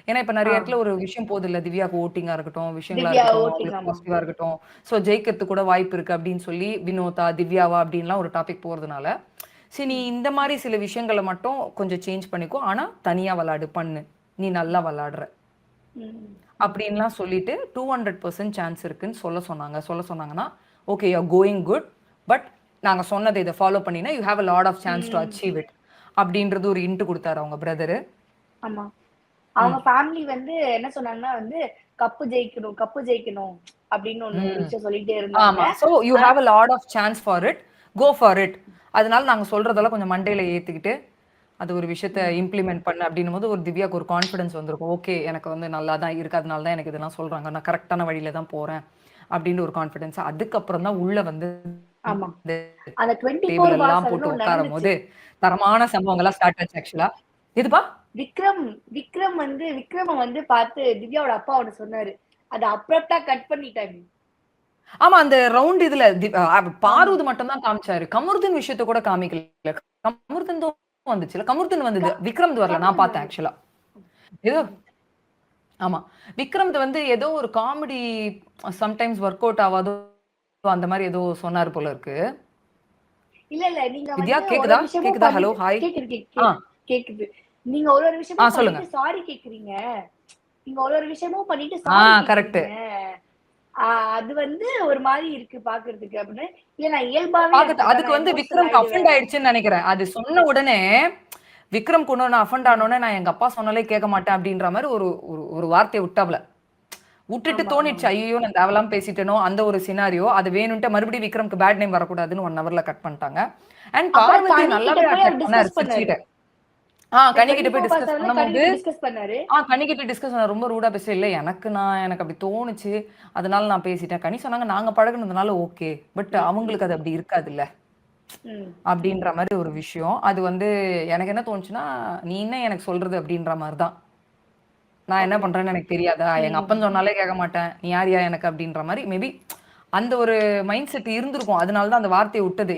ஏன்னா இப்ப நிறைய இடத்துல ஒரு விஷயம் போகுது இல்ல, திவ்யாவுக்கு ஓட்டிங்கா இருக்கட்டும், விஷயங்களா இருக்கட்டும், பாசிட்டிவா இருக்கட்டும், சோ ஜெயிக்கிறதுக்கு கூட வாய்ப்பு இருக்கு அப்படின்னு சொல்லி வினோதா திவ்யாவா அப்படின்லாம் ஒரு டாபிக் போறதுனால, சரி நீ இந்த மாதிரி சில விஷயங்களை மட்டும் கொஞ்சம் சேஞ்ச் பண்ணிக்கோ, ஆனா தனியா விளையாடு, பண்ணு, நீ நல்லா விளையாடுற அப்படின்லாம் சொல்லிட்டு 200% சான்ஸ் இருக்குன்னு சொல்ல சொன்னாங்கன்னா, okay you are going good, but நாங்க சொன்னதை இதை ஃபாலோ பண்ணினா you have a lot of chance to achieve it அப்படின்றது ஒரு இன்ட்டு கொடுத்தாரு அவங்க பிரதரு. ஆமா, அவங்க ஃபேமிலி வந்து என்ன சொன்னாங்கன்னா வந்து கப்பு ஜெயிக்கணும் அப்படின்னு ஒரு விஷயம் சொல்லிட்டே இருந்தாங்க. ஆமா, so you have a lot of chance for it, go for it. அதனால நாங்க சொல்றதெல்லாம் கொஞ்சம் மண்டையில ஏத்திக்கிட்டு அது ஒரு விஷயத்தை இம்ப்ளிமெண்ட் பண்ண அப்படின்னும் போது ஒரு திவ்யாக்கு ஒரு கான்ஃபிடன்ஸ் வந்திருக்கும். ஓகே எனக்கு வந்து நல்லா தான் இருக்கு, அதனால தான் எனக்கு இதெல்லாம் சொல்றாங்க, நான் கரெக்டான வழியில தான் போறேன் அப்படின்னு ஒரு கான்ஃபிடன்ஸ். அதுக்கப்புறம் தான் உள்ள வந்து அந்த 24 டேபிள் எல்லாம் போட்டு உட்காரும் போது தரமான சம்பவங்கள்லாம் ஸ்டார்ட் ஆச்சு ஆக்சுவலா. எதுப்பா விக்ரம் வந்து பார்த்து திவ்யாவோட அப்பா ஒன்னு சொன்னாரு, அது அப்ரப்டா கட் பண்ணிட்டாங்க. ஆமா, அந்த ரவுண்ட் இதுல பாரூது மட்டும் தான் காமிச்சாரு, கமருதீன் விஷயத்தை கூட காமிக்கல. கமருதீன் வந்துச்சுல, கமருதீன் வந்தது, விக்ரம் வரல. நான் பார்த்தேன் ஆக்சுவலா. ஏதோ ஆமா, விக்ரம் வந்து ஏதோ ஒரு காமெடி சம்டைம்ஸ் ஒர்க் அவுட் ஆகாதோ அந்த மாதிரி ஏதோ சொன்னாரு போல இருக்கு. இல்ல நீங்க வித்யா கேக்குதா? ஹலோ ஹாய், கேக்குது. நீங்க ஒரு விஷயமும் சொல்லுங்க, சாரி கேக்குறீங்க, நீங்க ஒரு விஷயமும் பண்ணிட்டு சாரி கரெக்ட், அது வந்து ஒரு மாதிரி இருக்கு பாக்குறதுக்கு அப்படின்னு. இல்ல நான் இயல்பாவே அதுக்கு வந்து விக்ரம் அஃபண்ட் ஆயிடுச்சுன்னு நினைக்கிறேன். அது சொன்ன உடனே விக்ரம் கொண்டு அஃபண்ட் ஆனோடனே நான் எங்க அப்பா சொன்னாலே கேட்க மாட்டேன் அப்படின்ற மாதிரி ஒரு வார்த்தையை விட்டுட்டு தோணிடுச்சு, ஐயோ நான் தேவலாம் பேசிட்டேனோ அந்த ஒரு சினாரியோ. அது வேணும்ட்டு மறுபடியும் விக்ரம்க்கு பேட் நேம் வரக்கூடாதுன்னு 1 ஹவர்ல கட் பண்ணிட்டாங்க. அண்ட் பார்வதி நல்லாவே அட்டாக் பண்ணாரு சிரிச்சிட்டு. கனிகிட்ட போய் டிஸ்கஸ் பண்ணும்போது கனிகிட்ட டிஸ்கஸ் பண்ண ரொம்ப ரூடா பேச இல்ல, எனக்கு அப்படி தோணுச்சு அதனால நான் பேசிட்டேன். கனி சொன்னாங்க நாங்க பழகுனதுனால ஓகே, பட் அவங்களுக்கு அது அப்படி இருக்காது இல்ல அப்படின்ற மாதிரி ஒரு விஷயம். அது வந்து எனக்கு என்ன தோணுச்சுன்னா, நீ என்ன எனக்கு சொல்றது அப்படின்ற மாதிரிதான், நான் என்ன பண்றேன்னு எனக்கு தெரியாதா, எங்க அப்பன் சொன்னாலே கேட்க மாட்டேன், நீ யாரியா எனக்கு அப்படின்ற மாதிரி மேபி அந்த ஒரு மைண்ட் செட் இருந்திருக்கும். அதனாலதான் அந்த வார்த்தையை விட்டது.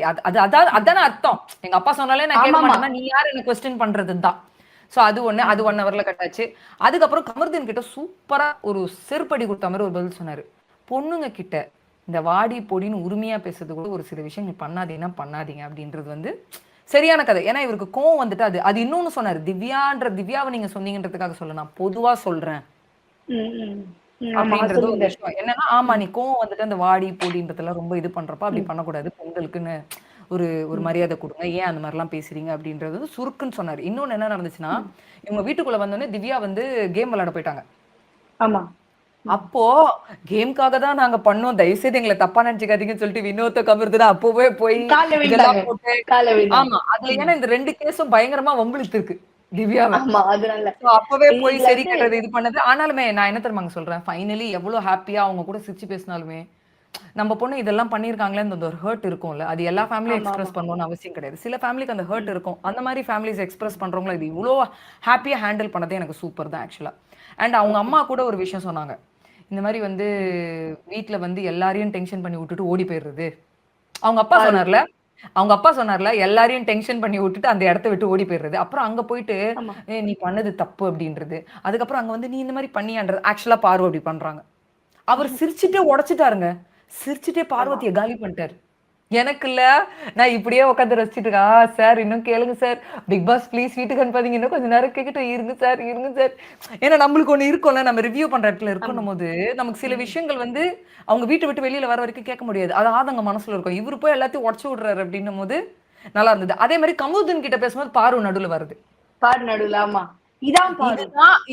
அதான அர்த்தம், எங்க அப்பா சொன்னாலே நான் கேட்க மாட்டேன்னா நீ யாரு என்ன கொஸ்டின் பண்றதுதான். சோ அது 1 ஹவர்ல கட்டாச்சு. அதுக்கப்புறம் கமருதீன் கிட்ட சூப்பரா ஒரு செருப்படி கொடுத்த மாதிரி ஒரு பதில் சொன்னாரு. பொண்ணுங்க கிட்ட இந்த வாடி பொடின்னு உரிமையா பேசுறது கூட ஒரு சில விஷயம் நீ பண்ணாதீங்க அப்படின்றது வந்து சரியான கதை. ஏன்னா இவருக்கு கோவம் வந்துட்டு அது இன்னொன்னு சொன்னாரு, திவ்யாவை நீங்க சொன்னீங்கன்றதுக்காக சொல்ல, நான் பொதுவா சொல்றேன் அப்படின்றது ஒரு விஷயம். என்னன்னா ஆமா நீ கோவம் வந்துட்டு அந்த வாடி பொடின்றதெல்லாம் ரொம்ப இது பண்றப்ப அப்படி பண்ணக்கூடாது, பெண்களுக்குன்னு ஒரு மரியாதை கொடுங்க, ஏன் அந்த மாதிரி எல்லாம் பேசுறீங்க அப்படின்றது வந்து சுருக்குன்னு சொன்னாரு. இன்னொன்னு என்ன நடந்துச்சுன்னா, இவங்க வீட்டுக்குள்ள வந்தோடனே திவ்யா வந்து கேம் விளையாட போயிட்டாங்க. ஆமா, அப்போ கேம்காக தான் நாங்க பண்ணோம், தயவுசெய்து எங்களை தப்பா நினைச்சுக்காதீங்கன்னு சொல்லிட்டு வினோத கமருதுன்னு அப்பவே போய் இதெல்லாம் போட்டு. ஆமா, அதுல ஏன்னா இந்த 2 கேஸும் பயங்கரமா வம்பிழுத்து இருக்கு திவ்யாவை. அப்பவே போய் சரி கட்டுறது இது பண்ணது. ஆனாலுமே நான் என்ன தெரியுமாங்க சொல்றேன், ஃபைனலி எவ்வளவு ஹாப்பியா அவங்க கூட சிரிச்சு பேசினாலுமே நம்ம பொண்ணு இதெல்லாம் பண்ணிருக்காங்களே அந்த ஒரு ஹர்ட் இருக்கும்ல, அது எல்லா ஃபேமிலியும் எக்ஸ்பிரஸ் பண்ணணும்னு அவசியம் கிடையாது. சில ஃபேமிலிக்கு அந்த ஹர்ட் இருக்கும். அந்த மாதிரி ஃபேமிலிஸ் எக்ஸ்பிரஸ் பண்றவங்கள இது இவ்வளோ ஹாப்பியா ஹேண்டில் பண்ணதே எனக்கு சூப்பர் தான் ஆக்சுவலா. அண்ட் அவங்க அம்மா கூட ஒரு விஷயம் சொன்னாங்க, இந்த மாதிரி வந்து வீட்ல வந்து எல்லாரையும் டென்ஷன் பண்ணி விட்டுட்டு ஓடி போயிடுறது. அவங்க அப்பா சொன்னார்ல எல்லாரையும் டென்ஷன் பண்ணி விட்டுட்டு அந்த இடத்த விட்டு ஓடி போயிடுறது. அப்புறம் அங்க போயிட்டு ஆமா. நீ பண்ணது தப்பு அப்படின்றது. அதுக்கப்புறம் அங்க வந்து நீ இந்த மாதிரி பண்ணியான்றது. ஆக்சுவலா பார்வ அப்படி பண்றாங்க. அவர் சிரிச்சுட்டே உடைச்சிட்டாருங்க. சிரிச்சுட்டே பார்வதியை காலி பண்ணிட்டாரு. எனக்கு இல்ல, நான் இப்படியே உட்காந்து ரசிச்சுட்டு இருக்கேன். சார் இன்னும் கேளுங்க சார், பிக் பாஸ் ப்ளீஸ் வீட்டுக்கு அனுப்பாதீங்க, இன்னும் கொஞ்சம் நேரம் கேட்கட்டும், இருங்க சார் இருங்க சார். ஏன்னா நம்மளுக்கு ஒண்ணு இருக்கும்ல, நம்ம ரிவ்யூ பண்ற இடத்துல இருக்கணும் போது நமக்கு சில விஷயங்கள் வந்து அவங்க வீட்டை விட்டு வெளியில வர வரைக்கும் கேட்க முடியாது. அது ஆதங்க மனசுல இருக்கும். இவரு போய் எல்லாத்தையும் உடச்சு விடுறாரு அப்படின்னும் போது நல்லா இருந்தது. அதே மாதிரி கமுதன் கிட்ட பேசும்போது பாரு நடுவுல வருது. பாரு நடுவுல, ஆமா. இதான் பாரு.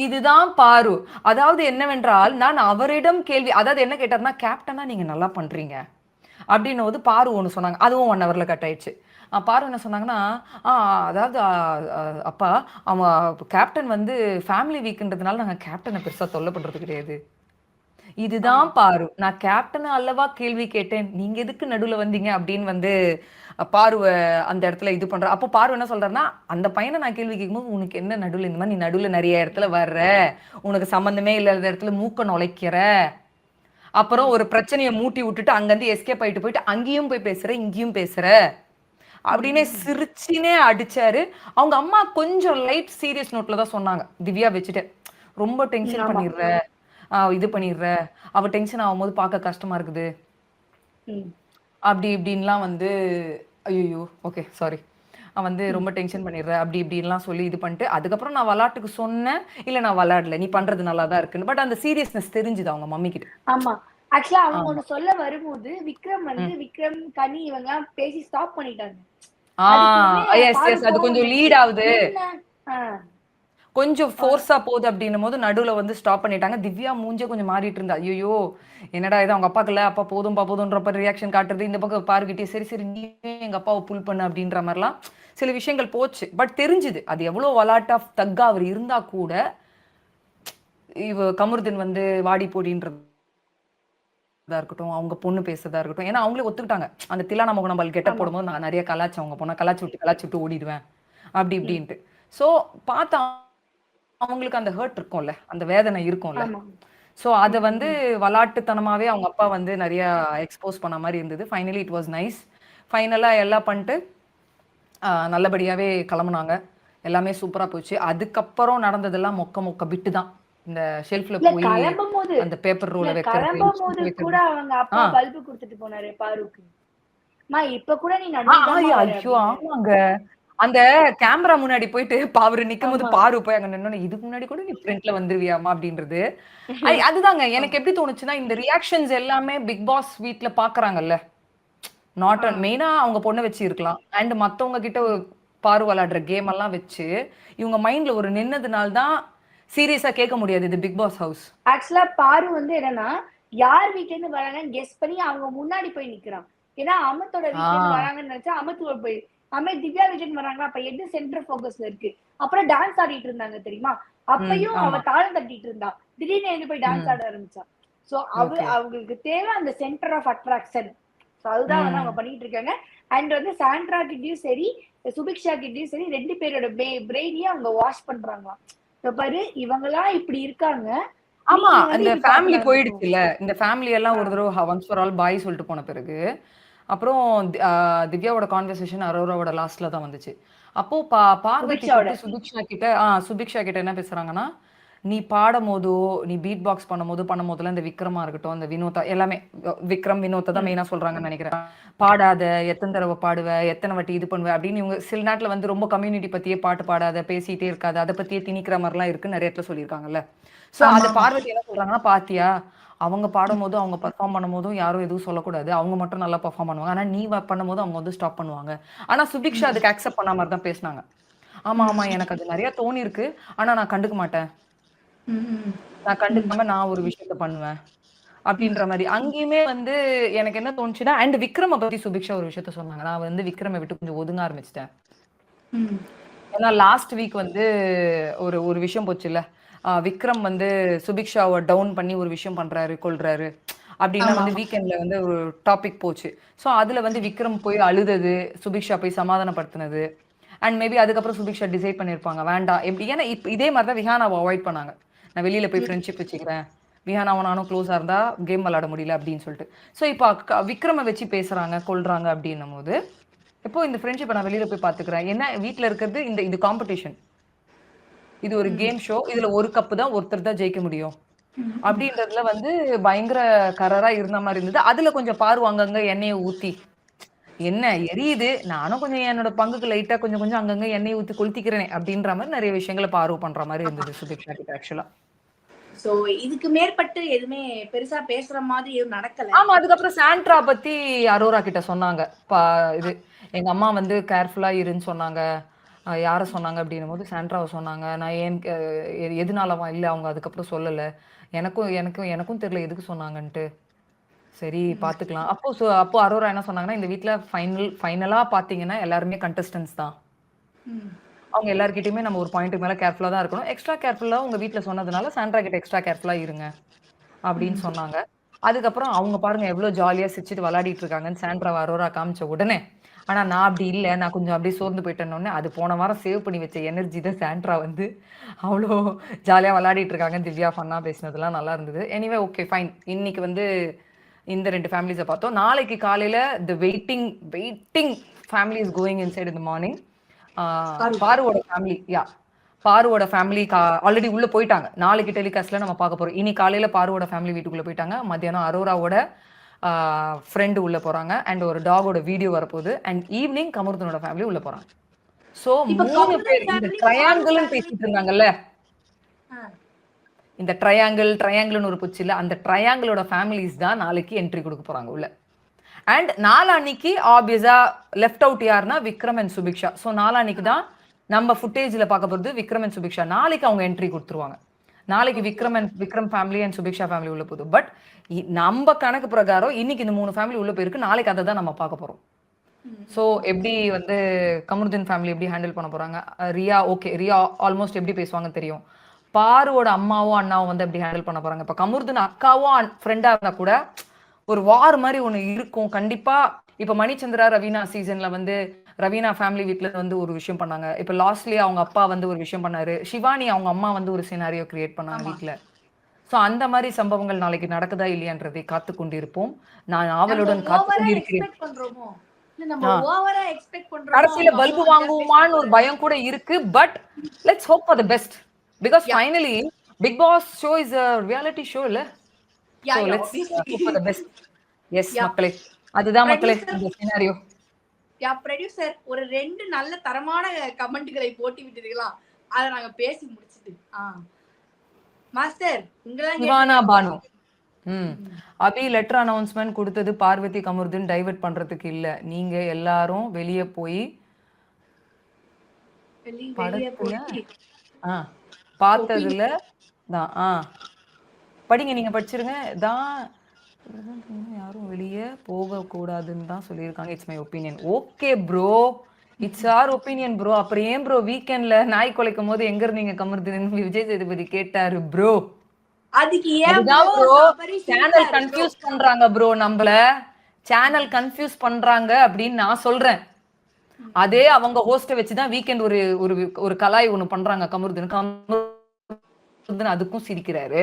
இதுதான் பாரு. அதாவது என்னவென்றால், நான் அவரிடம் கேள்வி, அதாவது என்ன கேட்டாருன்னா, கேப்டனா நீங்க நல்லா பண்றீங்க அப்படின்னு போது பாரு ஒண்ணு சொன்னாங்க. அதுவும் 1 ஹவர்ல கட் ஆயிடுச்சு. பாரு என்ன சொன்னாங்கன்னா, அதாவது அப்பா அவன் கேப்டன் வந்து ஃபேமிலி வீக்ன்றதுனால நாங்க கேப்டனை பெருசா தொல்லை பண்றது கிடையாது. இதுதான் பாரு. நான் கேப்டன் அல்லவா கேள்வி கேட்டேன். நீங்க எதுக்கு நடுவுல வந்தீங்க அப்படின்னு வந்து பாருவ அந்த இடத்துல இது பண்ற. அப்போ பாரு என்ன சொல்றாருன்னா, அந்த பையனை நான் கேள்வி கேட்கும்போது உனக்கு என்ன நடுவுல இந்த மாதிரி நீ நடுவுல நிறைய இடத்துல வர்ற, உனக்கு சம்பந்தமே இல்லாத இடத்துல மூக்க நுழைக்கிற, அப்புறம் ஒரு பிரச்சனையை மூட்டி விட்டுட்டு அங்கிருந்து எஸ்கேப் ஆயிட்டு போயிட்டு அங்கேயும் போய் பேசுற இங்கேயும் பேசுற அப்படின்னு சிரிச்சினே அடிச்சாரு. அவங்க அம்மா கொஞ்சம் லைட் சீரியஸ் நோட்ல தான் சொன்னாங்க. திவ்யா வச்சுட்டு ரொம்ப டென்ஷன் பண்ணிடுற, இது பண்ணிடுற, அவ டென்ஷன் ஆகும்போது பார்க்க கஷ்டமா இருக்குது அப்படி இப்படின்லாம் வந்து, ஐயோ ஓகே சாரி, வந்து ரொம்ப டென்ஷன் பண்ணிடுற அப்படி இப்படின்லாம் சொல்லி இது பண்ணிட்டு, அதுக்கப்புறம் நான் விளையாட்டுக்கு சொன்னேன், இல்ல நான் விளையாடல, நீ பண்றது நல்லா தான் இருக்குன்னு. பட் அந்த சீரியஸ்னஸ் தெரிஞ்சுது அவங்க மம்மி கிட்ட. ஆமா. ஆக்சுவலா அவங்க ஒண்ணு சொல்ல வரும்போது விக்ரம் கனி இவங்க பேசி ஸ்டாப் பண்ணிட்டாங்க. எஸ் எஸ், அது கொஞ்சம் லீட் ஆகுது, கொஞ்சம் ஃபோர்ஸா போகுது அப்படின்னும் போது நடுவுல வந்து ஸ்டாப் பண்ணிட்டாங்க. திவ்யா மூஞ்சே கொஞ்சம் மாறிட்டு இருந்தா. ஐயோ என்னடா இது, அவங்க அப்பாக்கு இல்ல, அப்பா போதும்ன்றப்ப ரியாக்ஷன் காட்டுறது, இந்த பக்கம் பாருகிட்டே சரி சரி நீ எங்க அப்பாவை புல் பண்ணு அப்படின்ற மாதிரிலாம் சில விஷயங்கள் போச்சு. பட் தெரிஞ்சுது அது எவ்வளவு வலாட்டா தக்கா அவர் இருந்தா கூட கமருதன் வந்து வாடி போடின்றதா இருக்கட்டும், அவங்க பொண்ணு பேசுறதா இருக்கட்டும், ஏன்னா அவங்களே ஒத்துக்கிட்டாங்க. அந்த தில்லானா மோகனம்பால் கெட்ட போடும்போது நான் நிறைய கலாச்சு அவங்க பொண்ணை கலாச்சு விட்டு ஓடிடுவேன் அப்படி இப்படின்ட்டு. சோ பார்த்தா அவங்களுக்கு அந்த ஹர்ட் இருக்கும்ல, அந்த வேதனை இருக்கும்ல. சோ அத வந்து வலாட்டுத்தனமாவே அவங்க அப்பா வந்து நிறைய எக்ஸ்போஸ் பண்ண மாதிரி இருந்தது. Finally it was nice. ஃபைனலா எல்லாம் பண்ணிட்டு நல்லபடியாவே கிளம்புனாங்க. எல்லாமே சூப்பரா போச்சு. அதுக்கப்புறம் நடந்ததெல்லாம் மொக்க பிட்டு தான். இந்த ஷெல்ஃப்ல போய் அந்த பேப்பர் ரோல வைக்கிறது கூட அவங்க அப்பா பல்பு கொடுத்துட்டு போனாரு பாருக்கு. இப்ப கூட நீ ஐயோ ஆமாங்க, அந்த கேமரா முன்னாடி போயிட்டு அவரு நிக்கும் போது பாரு போய் அங்க நின்னு, இதுக்கு முன்னாடி கூட நீ ஃப்ரண்ட்ல வந்துருவியாமா அப்படின்றது. அதுதாங்க எனக்கு எப்படி தோணுச்சுன்னா, இந்த ரியாக்ஷன்ஸ் எல்லாமே பிக் பாஸ் வீட்ல பாக்குறாங்கல்ல, நாட் மெயினா அவங்க பொண்ணை வச்சு இருக்கலாம், அண்ட் மத்தவங்க கிட்ட பாரு விளையாடுற கேம் எல்லாம் வச்சு இவங்க மைண்ட்ல ஒரு நின்னதுனால தான் சீரியஸா கேட்க முடியாது இது பிக் பாஸ் ஹவுஸ். ஆக்சுவலா பாரு வந்து என்னன்னா, யார் வீட்ல இருந்து வராங்கன்னு கெஸ் பண்ணி அவங்க முன்னாடி போய் நிக்கிறான். ஏன்னா அமத்தோட வீட்ல இருந்து வராங்கன்னு நினைச்சா அமத்து போய் திவ்யா விஜயன் வராங்களா, அப்ப எது சென்டர் போக்கஸ்ல இருக்கு. அப்புறம் டான்ஸ் ஆடிட்டு இருந்தாங்க தெரியுமா, அப்பயும் அவ தாளம் தட்டிட்டு இருந்தா, திடீர்னு எழுந்து போய் டான்ஸ் ஆட ஆரம்பிச்சா. சோ அவங்களுக்கு தேவை அந்த சென்டர் ஆஃப் அட்ராக்ஷன். சோ அதுதான் வந்து அவங்க பண்ணிட்டு இருக்காங்க. அண்ட் வந்து சாண்ட்ரா கிட்டயும் சரி சுபிக்ஷா கிட்டயும் சரி 2 பேரோட பிரெயினையே அவங்க வாஷ் பண்றாங்களாம். பாரு இவங்கலாம் இப்படி இருக்காங்க. ஆமா, அந்த ஃபேமிலி போயிடுச்சுல, இந்த ஃபேமிலி எல்லாம் ஒரு தடவை ஒன்ஸ் ஃபார் ஆல் பாய் சொல்லிட்டு போன பிறகு அப்புறம் திவ்யாவோட கான்வர்சேஷன் அரோராவோட லாஸ்ட்ல தான் வந்துச்சு. அப்போ பார்வதி சுபிக்ஷா கிட்ட என்ன பேசுறாங்கன்னா, நீ பாடும் போதோ நீ பீட் பாக்ஸ் பண்ணும்போதுல இந்த விக்ரமா இருக்கட்டும், இந்த வினோதா, எல்லாமே விக்ரம் வினோதா தான் மெயினா சொல்றாங்கன்னு நினைக்கிறேன். பாடாத, எத்தனை தடவை பாடுவ, எத்தனை வாட்டி இது பண்ணுவ அப்படின்னு இவங்க சில நேரத்துல வந்து ரொம்ப கம்யூனிட்டி பத்தியே பாட்டு பாடாத, பேசிட்டே இருக்காது, அதை பத்தியே திணிக்கிற மாதிரிலாம் இருக்குன்னு நிறைய இடத்துல சொல்லியிருக்காங்கல்ல. சோ அது பார்வதி என்ன சொல்றாங்கன்னா, பாத்தியா அவங்க பாடும்போது அவங்க பெர்ஃபார்ம் பண்ணும்போதும் யாரும் எதுவும் சொல்லக்கூடாது, அவங்க மட்டும் நல்லா பெர்ஃபார்ம் பண்ணுவாங்க, ஆனா நீ பண்ணும்போது அவங்க வந்து ஸ்டாப் பண்ணுவாங்க. ஆனா சுபிக்ஷா அதுக்கு அக்செப்ட் பண்ண மாதிரி தான் பேசினாங்க. ஆமா எனக்கு அது நிறைய தோணி இருக்கு, ஆனா நான் கண்டுக்க மாட்டேன், நான் கண்டுக்காம நான் ஒரு விஷயத்த பண்ணுவேன் அப்படின்ற மாதிரி. அங்கேயுமே வந்து எனக்கு என்ன தோணுச்சுன்னா, அண்ட் விக்ரம பத்தி சுபிக்ஷா ஒரு விஷயத்த சொன்னாங்க, நான் வந்து விக்ரமை விட்டு கொஞ்சம் ஒதுங்க ஆரம்பிச்சிட்டேன். ஏன்னா லாஸ்ட் வீக் வந்து ஒரு விஷயம் போச்சுல்ல, விக்ரம் வந்து சுபிக்ஷாவை டவுன் பண்ணி ஒரு விஷயம் பண்றாரு, கொள்றாரு அப்படின்னா வந்து வீக்கெண்ட்ல வந்து ஒரு டாபிக் போச்சு. ஸோ அதுல வந்து விக்ரம் போய் அழுதது, சுபிக்ஷா போய் சமாதானப்படுத்தினது, அண்ட் மேபி அதுக்கப்புறம் சுபிக்ஷா டிசைட் பண்ணிருப்பாங்க வேண்டாம் எப்படி. ஏன்னா இதே மாதிரி தான் விஹானாவை அவாய்ட் பண்ணாங்க, நான் வெளியில போய் ஃப்ரெண்ட்ஷிப் வச்சுக்கிறேன், விஹானாவும் நானும் க்ளோஸா இருந்தா கேம் விளையாட முடியல அப்படின்னு சொல்லிட்டு. ஸோ இப்போ விக்ரம வச்சு பேசுறாங்க, கொல்றாங்க அப்படின்னும் போது இப்போ இந்த ஃப்ரெண்ட்ஷிப்பை நான் வெளியில போய் பாத்துக்கிறேன். என்ன வீட்ல இருக்கிறது இது காம்படிஷன், இது ஒரு கேம் ஷோ. இதுல ஒரு கப்பு தான் ஒருத்தர் தான் ஜெயிக்க முடியும் அப்படின்றதுல வந்து பயங்கர கரரா இருந்த மாதிரி இருந்தது. அதுல கொஞ்சம் பாரு அங்கங்க எண்ணெயை ஊத்தி என்ன எரியுது, நானும் கொஞ்சம் என்னோட பங்குக்கு லைட்டா கொஞ்சம் கொஞ்சம் அங்கங்க எண்ணெயை ஊத்தி கொளுத்திக்கிறேனே அப்படின்ற மாதிரி நிறைய விஷயங்களை பாரு பண்ற மாதிரி இருந்தது சுபிக்ஷா கிட்ட ஆக்சுவலா. சோ இதுக்கு மேற்பட்டு எதுவுமே பெருசா பேசுற மாதிரி எதுவும் நடக்கல. ஆமா, அதுக்கப்புறம் சாண்ட்ரா பத்தி அரோரா கிட்ட சொன்னாங்க. இது எங்க அம்மா வந்து கேர்ஃபுல்லா இருன்னு சொன்னாங்க. யார சொன்னாங்க அப்படின்னும் போது சாண்ட்ராவை சொன்னாங்க. நான் ஏன் எதுனாலவா இல்ல அவங்க அதுக்கப்புறம் சொல்லல. எனக்கும் எனக்கும் எனக்கும் தெரியல எதுக்கு சொன்னாங்கன்ட்டு. சரி பாத்துக்கலாம். அப்போ அரோரா என்ன சொன்னாங்கன்னா, இந்த வீட்ல ஃபைனலா பாத்தீங்கன்னா எல்லாருமே கண்டஸ்டன்ஸ் தான். அவங்க எல்லார்கிட்டயுமே நம்ம ஒரு பாயிண்ட்டுக்கு மேல கேர்ஃபுல்லா தான் இருக்கணும். எக்ஸ்ட்ரா கேர்ஃபுல்லா உங்க வீட்ல சொன்னதுனால சாண்ட்ரா கிட்ட எக்ஸ்ட்ரா கேர்ஃபுல்லா இருங்க அப்படின்னு சொன்னாங்க. அதுக்கப்புறம் அவங்க பாருங்க எவ்வளவு ஜாலியா சிரிச்சுட்டு விளையாடிட்டு இருக்காங்கன்னு சாண்ட்ரா அரோரா காமிச்ச உடனே, ஆனா நான் அப்படி இல்ல, நான் கொஞ்சம் அப்படியே சோர்ந்து போயிட்டேன்னு அது போன வாரம் சேவ் பண்ணி வச்ச எனர்ஜி தான் சாண்ட்ரா வந்து அவ்வளோ ஜாலியா விளையாடிட்டு இருக்காங்க. திவ்யா ஃபன்னா பேசினதுலாம் நல்லா இருந்தது. Anyway okay fine. இன்னைக்கு வந்து இந்த 2 ஃபேமிலிஸை பார்த்தோம். நாளைக்கு காலையில the waiting family is going inside in the morning. பாருவோட ஃபேமிலி பாருவோட ஃபேமிலி ஆல்ரெடி உள்ள போயிட்டாங்க. நாளைக்கு டெலிகாஸ்ட்ல நம்ம பார்க்க போறோம். இனி காலையில பாருவோட ஃபேமிலி வீட்டுக்குள்ள போயிட்டாங்க. மத்தியானம் அரோராவோட ஃப்ரெண்டு உள்ள போறாங்க. அண்ட் ஒரு டாகோட வீடியோ வரப்போகுது. அண்ட் ஈவினிங் கமருதனோட ஃபேமிலி உள்ள போறாங்க. சோ 3 பேர் இந்த ட்ரையாங்கிள்னு பேசிட்டு இருந்தாங்கல்ல, இந்த ட்ரையாங்கிள்னு ஒரு புச்சு இல்ல, அந்த ட்ரையாங்கிளோட ஃபேமிலிஸ் தான் நாளைக்கு என்ட்ரி கொடுக்க போறாங்க உள்ள. அண்ட் நாளான்னைக்கு ஆப்வியஸா லெஃப்ட் அவுட் யாருன்னா விக்ரம் அண்ட் சுபிக்ஷா. ஸோ நாளான்னைக்கு தான் நம்ம ஃபுட்டேஜ்ல பார்க்க போறது விக்ரம் அண்ட் சுபிக்ஷா. நாளைக்கு அவங்க என்ட்ரி கொடுத்துருவாங்க. நாளைக்கு Vikram family and Subiksha family உள்ள போகுது. பட் நம்ம கணக்கு பிரகாரம் இன்னைக்கு இந்த 3 ஃபேமிலி உள்ள போயிருக்கு. நாளைக்கு அதை தான் நம்ம பார்க்க போறோம். ஸோ எப்படி வந்து கமருதீன் ஃபேமிலி எப்படி ஹேண்டில் பண்ண போறாங்க, ரியா ஆல்மோஸ்ட் எப்படி பேசுவாங்கன்னு தெரியும். பாருவோட அம்மாவோ அண்ணாவோ வந்து எப்படி ஹேண்டில் பண்ண போறாங்க. இப்ப கமருதீன் அக்காவோ ஃப்ரெண்டா இருந்தா கூட ஒரு வார் மாதிரி ஒண்ணு இருக்கும் கண்டிப்பா. இப்ப மணிச்சந்திரா ரவீனா சீசன்ல வந்து ரவீனா ஃபேமிலி வீட்ல வந்து ஒரு விஷயம் பண்ணாங்க. இப்ப லாஸ்ட்லயே அவங்க அப்பா வந்து ஒரு விஷயம் பண்ணாரு. சிவானி அவங்க அம்மா வந்து ஒரு சினாரியோ கிரியேட் பண்ணாங்க வீட்ல. சோ அந்த மாதிரி சம்பவங்கள் நாளைக்கு நடக்குதா இல்லையான்றதை காத்து கொண்டிருப்போம். நான் ஆவலுடன் காத்து கொண்டிருக்கிறேன். கடைசியில பல்பு வாங்குவோமான்னு ஒரு பயம் கூட இருக்கு. But let's hope for the best because finally Bigg Boss show is a reality show இல்ல. So let's hope for the best. Yes மக்களே, அதுதான் மக்களே இந்த சினாரியோ. ப்ரொடியூசர் ஒரு 2 நல்ல தரமான கமெண்ட்களை போட்டு விட்டுருக்கலாம். அத நாங்க பேசி முடிச்சிட்டு மாஸ்டர் இவானா பானு அபி லெட்டர் அனௌன்ஸ்மெண்ட் கொடுத்தது பார்வதி கமருதீன் டைவர்ட் பண்றதுக்கு இல்ல. நீங்க எல்லாரும் வெளியே போய் பார்த்ததுல தான் படிங்க, நீங்க படிச்சிருங்க. யாரும் வெளியே போக கூடாதுன்னு தான் சொல்லியிருக்காங்க. It's my opinion. Okay bro, it's our opinion bro. அப்புறம் ஏன் ப்ரோ வீக்கெண்ட்ல நாய் குலைக்கும் போது எங்க இருந்தீங்க கமருதீன் விஜய் சேதுபதி கேட்டாரு ப்ரோ. அதுக்கு ப்ரோ சேனல் கன்ஃபியூஸ் பண்றாங்க ப்ரோ, நம்மள சேனல் கன்ஃபியூஸ் பண்றாங்க அப்படின்னு நான் சொல்றேன். அதே அவங்க ஹோஸ்ட வச்சுதான் வீக்கெண்ட் ஒரு கலாய் ஒண்ணு பண்றாங்க கமருதீன். அதுக்கும் சிரிக்கிறாரு.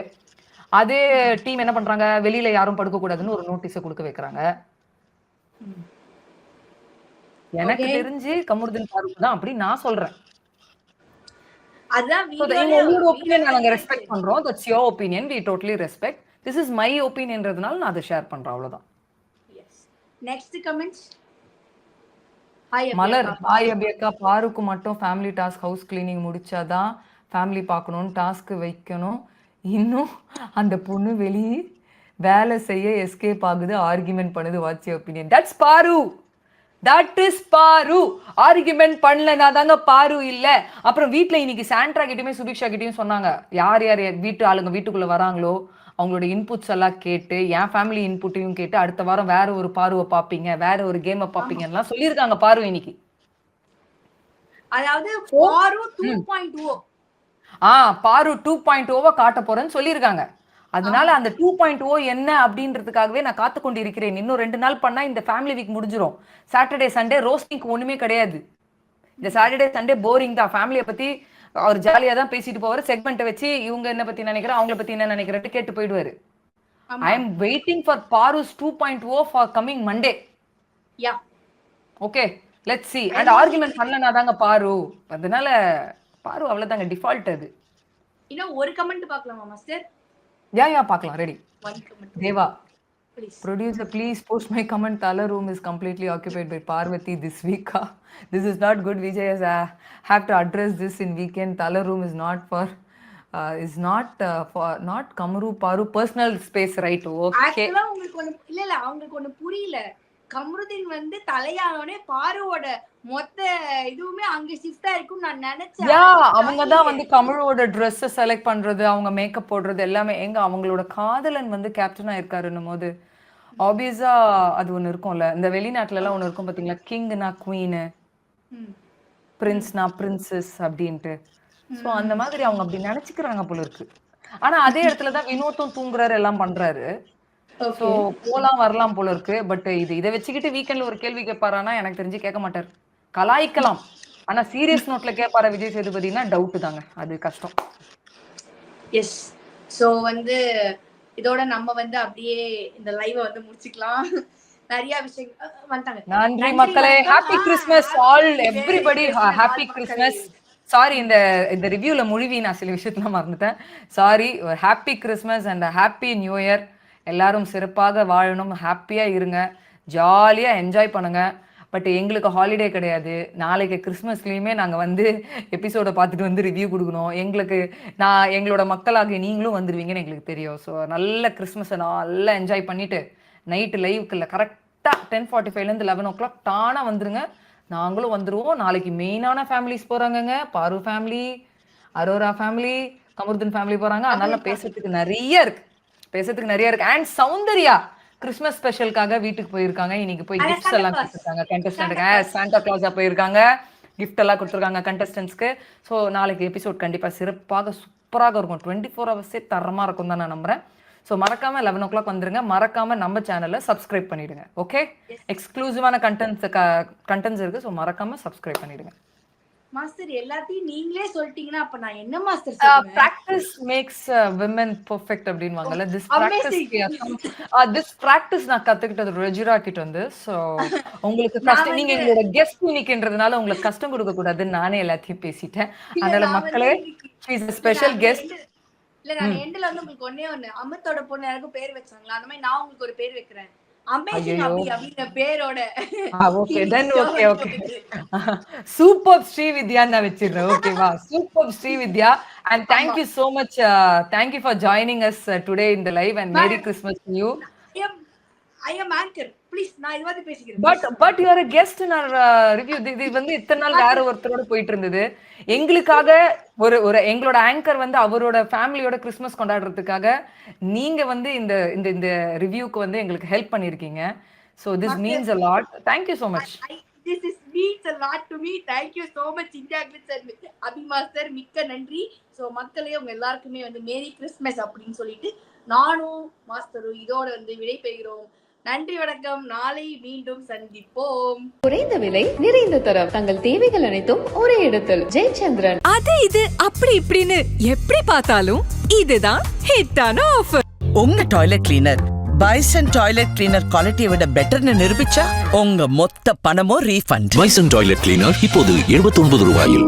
அதே டீம் என்ன பண்றாங்க, வெளியில யாரும் படுக்க கூடாதுன்னு ஒரு நோட்டீஸ கொடுக்க வைக்கிறாங்க. எனக்கு தெரிஞ்சு கமருதீன் பாருக்கு தான் அப்படி நான் சொல்றேன். அதான் உங்களோட ஒபினியன் நாங்க ரெஸ்பெக்ட் பண்றோம். That's your opinion, we totally respect. This is my opinionன்றதுனால நான் அதை ஷேர் பண்றேன், அவ்வளவுதான். நெக்ஸ்ட் கமெண்ட்ஸ் மலர், ஹாய் அபியக்கா. பாருக்கு மட்டும் ஃபேமிலி டாஸ்க் ஹவுஸ் கிளீனிங் முடிச்சாதான் ஃபேமிலி பார்க்கணும்னு டாஸ்க் வைக்கணும். இன்னும் அந்த பொண்ணு வெளியே வேலை செய்ய எஸ்கேப் ஆகுது, ஆர்குமெண்ட் பண்ணுது. What's your opinion? தட்ஸ் பாரு, தட் இஸ் பாரு. ஆர்குமெண்ட் பண்ணலனா தாங்க பாரு இல்ல. அப்புறம் வீட்டுல இன்னைக்கு சாண்ட்ரா கிட்டயுமே சுபிக்ஷா கிட்டயும் சொன்னாங்க, யார் யார் வீட்டு ஆளுங்க வீட்டுக்குள்ள வராங்களோ அவங்களோட இன்புட்ஸ் எல்லாம் கேட்டு என் ஃபேமிலி இன்புட்டையும் கேட்டு அடுத்த வாரம் வேற ஒரு பாருவை பாப்பீங்க, வேற ஒரு கேமை பாப்பீங்கன்னா சொல்லியிருக்காங்க பாரு இன்னைக்கு. அதாவது பாரு 2.0 பாரு 2.0 காட்ட போறேன்னு சொல்லியிருக்காங்க. அதனால அந்த 2.0 என்ன அப்படின்றதுக்காகவே நான் காத்து கொண்டு இருக்கிறேன். இன்னும் 2 நாள் பண்ணா இந்த ஃபேமிலி வீக் முடிஞ்சிரும். சாட்டர்டே சண்டே ரோஸ்டிங்க்கு ஒண்ணுமே கிடையாது. இந்த சாட்டர்டே சண்டே போரிங் தான். ஃபேமிலியை பத்தி அவர் ஜாலியா தான் பேசிட்டு போவாரு. செக்மெண்ட் வச்சு இவங்க என்ன பத்தி நினைக்கிறா, அவங்கள பத்தி என்ன நினைக்கிறேன்னு கேட்டு போயிடுவாரு. I am waiting for Paru's 2.0 for coming Monday. Yeah okay, let's see. And argument பண்ணலனா தாங்க பாரு. அதனால பாரு அவ்வளவுதாங்க, டிஃபால்ட் அது. இன்னும் ஒரு கமெண்ட் பார்க்கலாமா மாஸ்டர்? யா பார்க்கலாம், ready. One comment Deva, please. producer, please post my comment. Thala room is completely occupied by Parvati this week. This is not good. Vijay has have to address this in weekend. Thala room is not for not Kamru Paru personal space, right? Okay. ஆக்சுவலா உங்களுக்கு ஒண்ணு இல்ல அவங்களுக்கு ஒண்ணு புரியல. கமருதீன் வந்து தலையானோனே பாருவோட மொத்த இதுவுமே அங்க ஷிஃப்ட் ஆயிருக்கும் நான் நினைச்சேன். யா, அவங்க தான் வந்து கமலோட ட்ரெஸ் செலக்ட் பண்றது, அவங்க மேக்கப் போடுறது எல்லாமே. எங்க அவங்களோட காதலன் வந்து கேப்டனா இருக்காருன்னும் போது ஆப்வியஸா அது ஒண்ணு இருக்கும்ல. இந்த வெளிநாட்டுல எல்லாம் ஒண்ணு இருக்கும் பாத்தீங்களா, கிங்னா குவீனு, பிரின்ஸ்னா பிரின்சஸ் அப்படின்ட்டு. சோ அந்த மாதிரி அவங்க அப்படி நினைச்சுக்கிறாங்க போல இருக்கு. ஆனா அதே இடத்துலதான் வினோத்தும் தூங்குறாரு, எல்லாம் பண்றாரு. சோ போலாம் வரலாம் போல இருக்கு. பட் இதை வச்சுக்கிட்டு வீக்கெண்ட்ல ஒரு கேள்வி கேட்பாரானா எனக்கு தெரிஞ்சு கேட்க மாட்டாரு. கலாய்க்கலாம், ஆனா சீரியஸ் நோட்ல கேட்பாரா விஜய் சேதுபதினா டவுட் தாங்க, அது கஷ்டம். எஸ். சோ வந்து இதோட நம்ம வந்து அப்படியே இந்த லைவ வந்து முடிச்சுக்கலாம். நிறைய விஷயம் வந்துட்டாங்க. நன்றி மக்களே, happy Christmas all everybody, happy Christmas. Sorry, இந்த ரிவ்யூல முழுவி நான் சில விஷயத்துல மறந்துட்டேன், sorry. Happy Christmas and happy new year. எல்லாரும் சிறப்பாக வாழணும், ஹாப்பியா இருங்க, ஜாலியா என்ஜாய் பண்ணுங்க. பட் எங்களுக்கு ஹாலிடே கிடையாது. நாளைக்கு கிறிஸ்மஸ்லயுமே நாங்க வந்து எபிசோட பார்த்துட்டு வந்து ரிவ்யூ கொடுக்கணும். எங்களோட மக்களாகிய நீங்களும் வந்துருவீங்கன்னு எங்களுக்கு தெரியும். ஸோ நல்ல கிறிஸ்மஸை நல்லா என்ஜாய் பண்ணிட்டு நைட்டு லைவுக்குள்ள கரெக்டா 10:45 11 o'clock தானா வந்துருங்க. நாங்களும் வந்துருவோம். நாளைக்கு மெயினான ஃபேமிலிஸ் போறாங்கங்க. பாரு family, Arora family, Kamaruddin family போறாங்க. அதனால பேசுறதுக்கு நிறைய இருக்கு. அண்ட் சௌந்தர்யா கிறிஸ்மஸ் ஸ்பெஷலுக்காக வீட்டுக்கு போயிருக்காங்க. இன்னைக்கு போய் கிஃப்ட்ஸ் எல்லாம் கொடுத்துருக்காங்க கண்டஸ்டன்ட்க்கு. சாண்டா கிளாஸா போயிருக்காங்க, கிஃப்ட் எல்லாம் கொடுத்துருக்காங்க கண்டஸ்டன்ட்ஸ்க்கு. ஸோ நாளைக்கு எபிசோட் கண்டிப்பா சிறப்பாக சூப்பராக இருக்கும். 24 hours தரமா இருக்கும் தான் நான் நம்புறேன். ஸோ மறக்காம 11 o'clock வந்துருங்க. மறக்காம நம்ம சேனலை சப்ஸ்கிரைப் பண்ணிடுங்க. ஓகே, எக்ஸ்க்ளூசிவான கண்டென்ட்ஸ் இருக்கு. ஸோ மறக்காம சப்ஸ்கிரைப் பண்ணிடுங்க. மாஸ்டர் எல்லாத்தையும் நீங்களே சொல்லிட்டீங்கன்னா அப்ப நான் என்ன மாஸ்டர் சொல்லுவேன்? practice makes women perfect அப்படின்வாங்கல்ல. this practice நான் கத்துக்கிட்டது ரெஜிரா கிட்ட வந்து. சோ உங்களுக்கு கஷ்டம், நீங்க எங்களோட கெஸ்ட் இன்னைக்குன்றதுனால உங்களுக்கு கஷ்டம் கொடுக்க கூடாதுன்னு நானே எல்லாத்தையும் பேசிட்டேன். அதனால மக்களே, she is a special guest. இல்ல நான் எண்ட்ல வந்து உங்களுக்கு ஒண்ணே அமித்தோட பொண்ணு யாருக்கும் பேர் வச்சாங்களா, அந்த மாதிரி நான் உங்களுக்கு ஒரு பேர் வைக்கிறேன். அமேசிங் அப்படிங்கிற பேரோட. Okay then okay super Srividya நான் வச்சிடுறேன். ஓகேவா, super Srividya. And thank you so much, thank you for joining us today in the live and merry Christmas to you. I am anchor, please நான் இதுவாது பேசிக்கிறேன். But you are a guest in our review. இது வந்து இத்தனை நாள் வேற ஒருத்தரோட போயிட்டு இருந்தது. எங்களுக்காக ஒரு எங்களோட ஆங்கர் வந்து அவரோட ஃபேமிலியோட கிறிஸ்மஸ் கொண்டாடுறதுக்காக நீங்க வந்து இந்த இந்த ரிவ்யூக்கு வந்து எங்களுக்கு ஹெல்ப் பண்ணிருக்கீங்க. So this means a lot. Thank you so much. This means a lot to me. Thank you so much India Glitz and Abhi master, மிக்க நன்றி. சோ மக்களே, உங்க எல்லாருக்குமே வந்து மேரி கிறிஸ்மஸ் அப்படின்னு சொல்லிட்டு நானும் மாஸ்டரும் இதோட வந்து விடை பெறுகிறோம். நன்றி, வணக்கம். நாளை மீண்டும் சந்திப்போம். குறைந்த விலை, நிறைந்த தரம், தங்கள் தேவைகள் அனைத்தும் ஒரே இடத்தில். ஜெயச்சந்திரன். அது இது அப்படி இப்படின்னு எப்படி பார்த்தாலும் இதுதான் ஹிட்டான ஆஃபர். உங்க toilet cleaner bison toilet cleaner குவாலிட்டியை விட பெட்டர்னு நிரூபிச்சா உங்க மொத்த பணமும் ரீஃபண்ட். பைசன் டாய்லெட் கிளீனர் இப்போது 79 ரூபாயில்.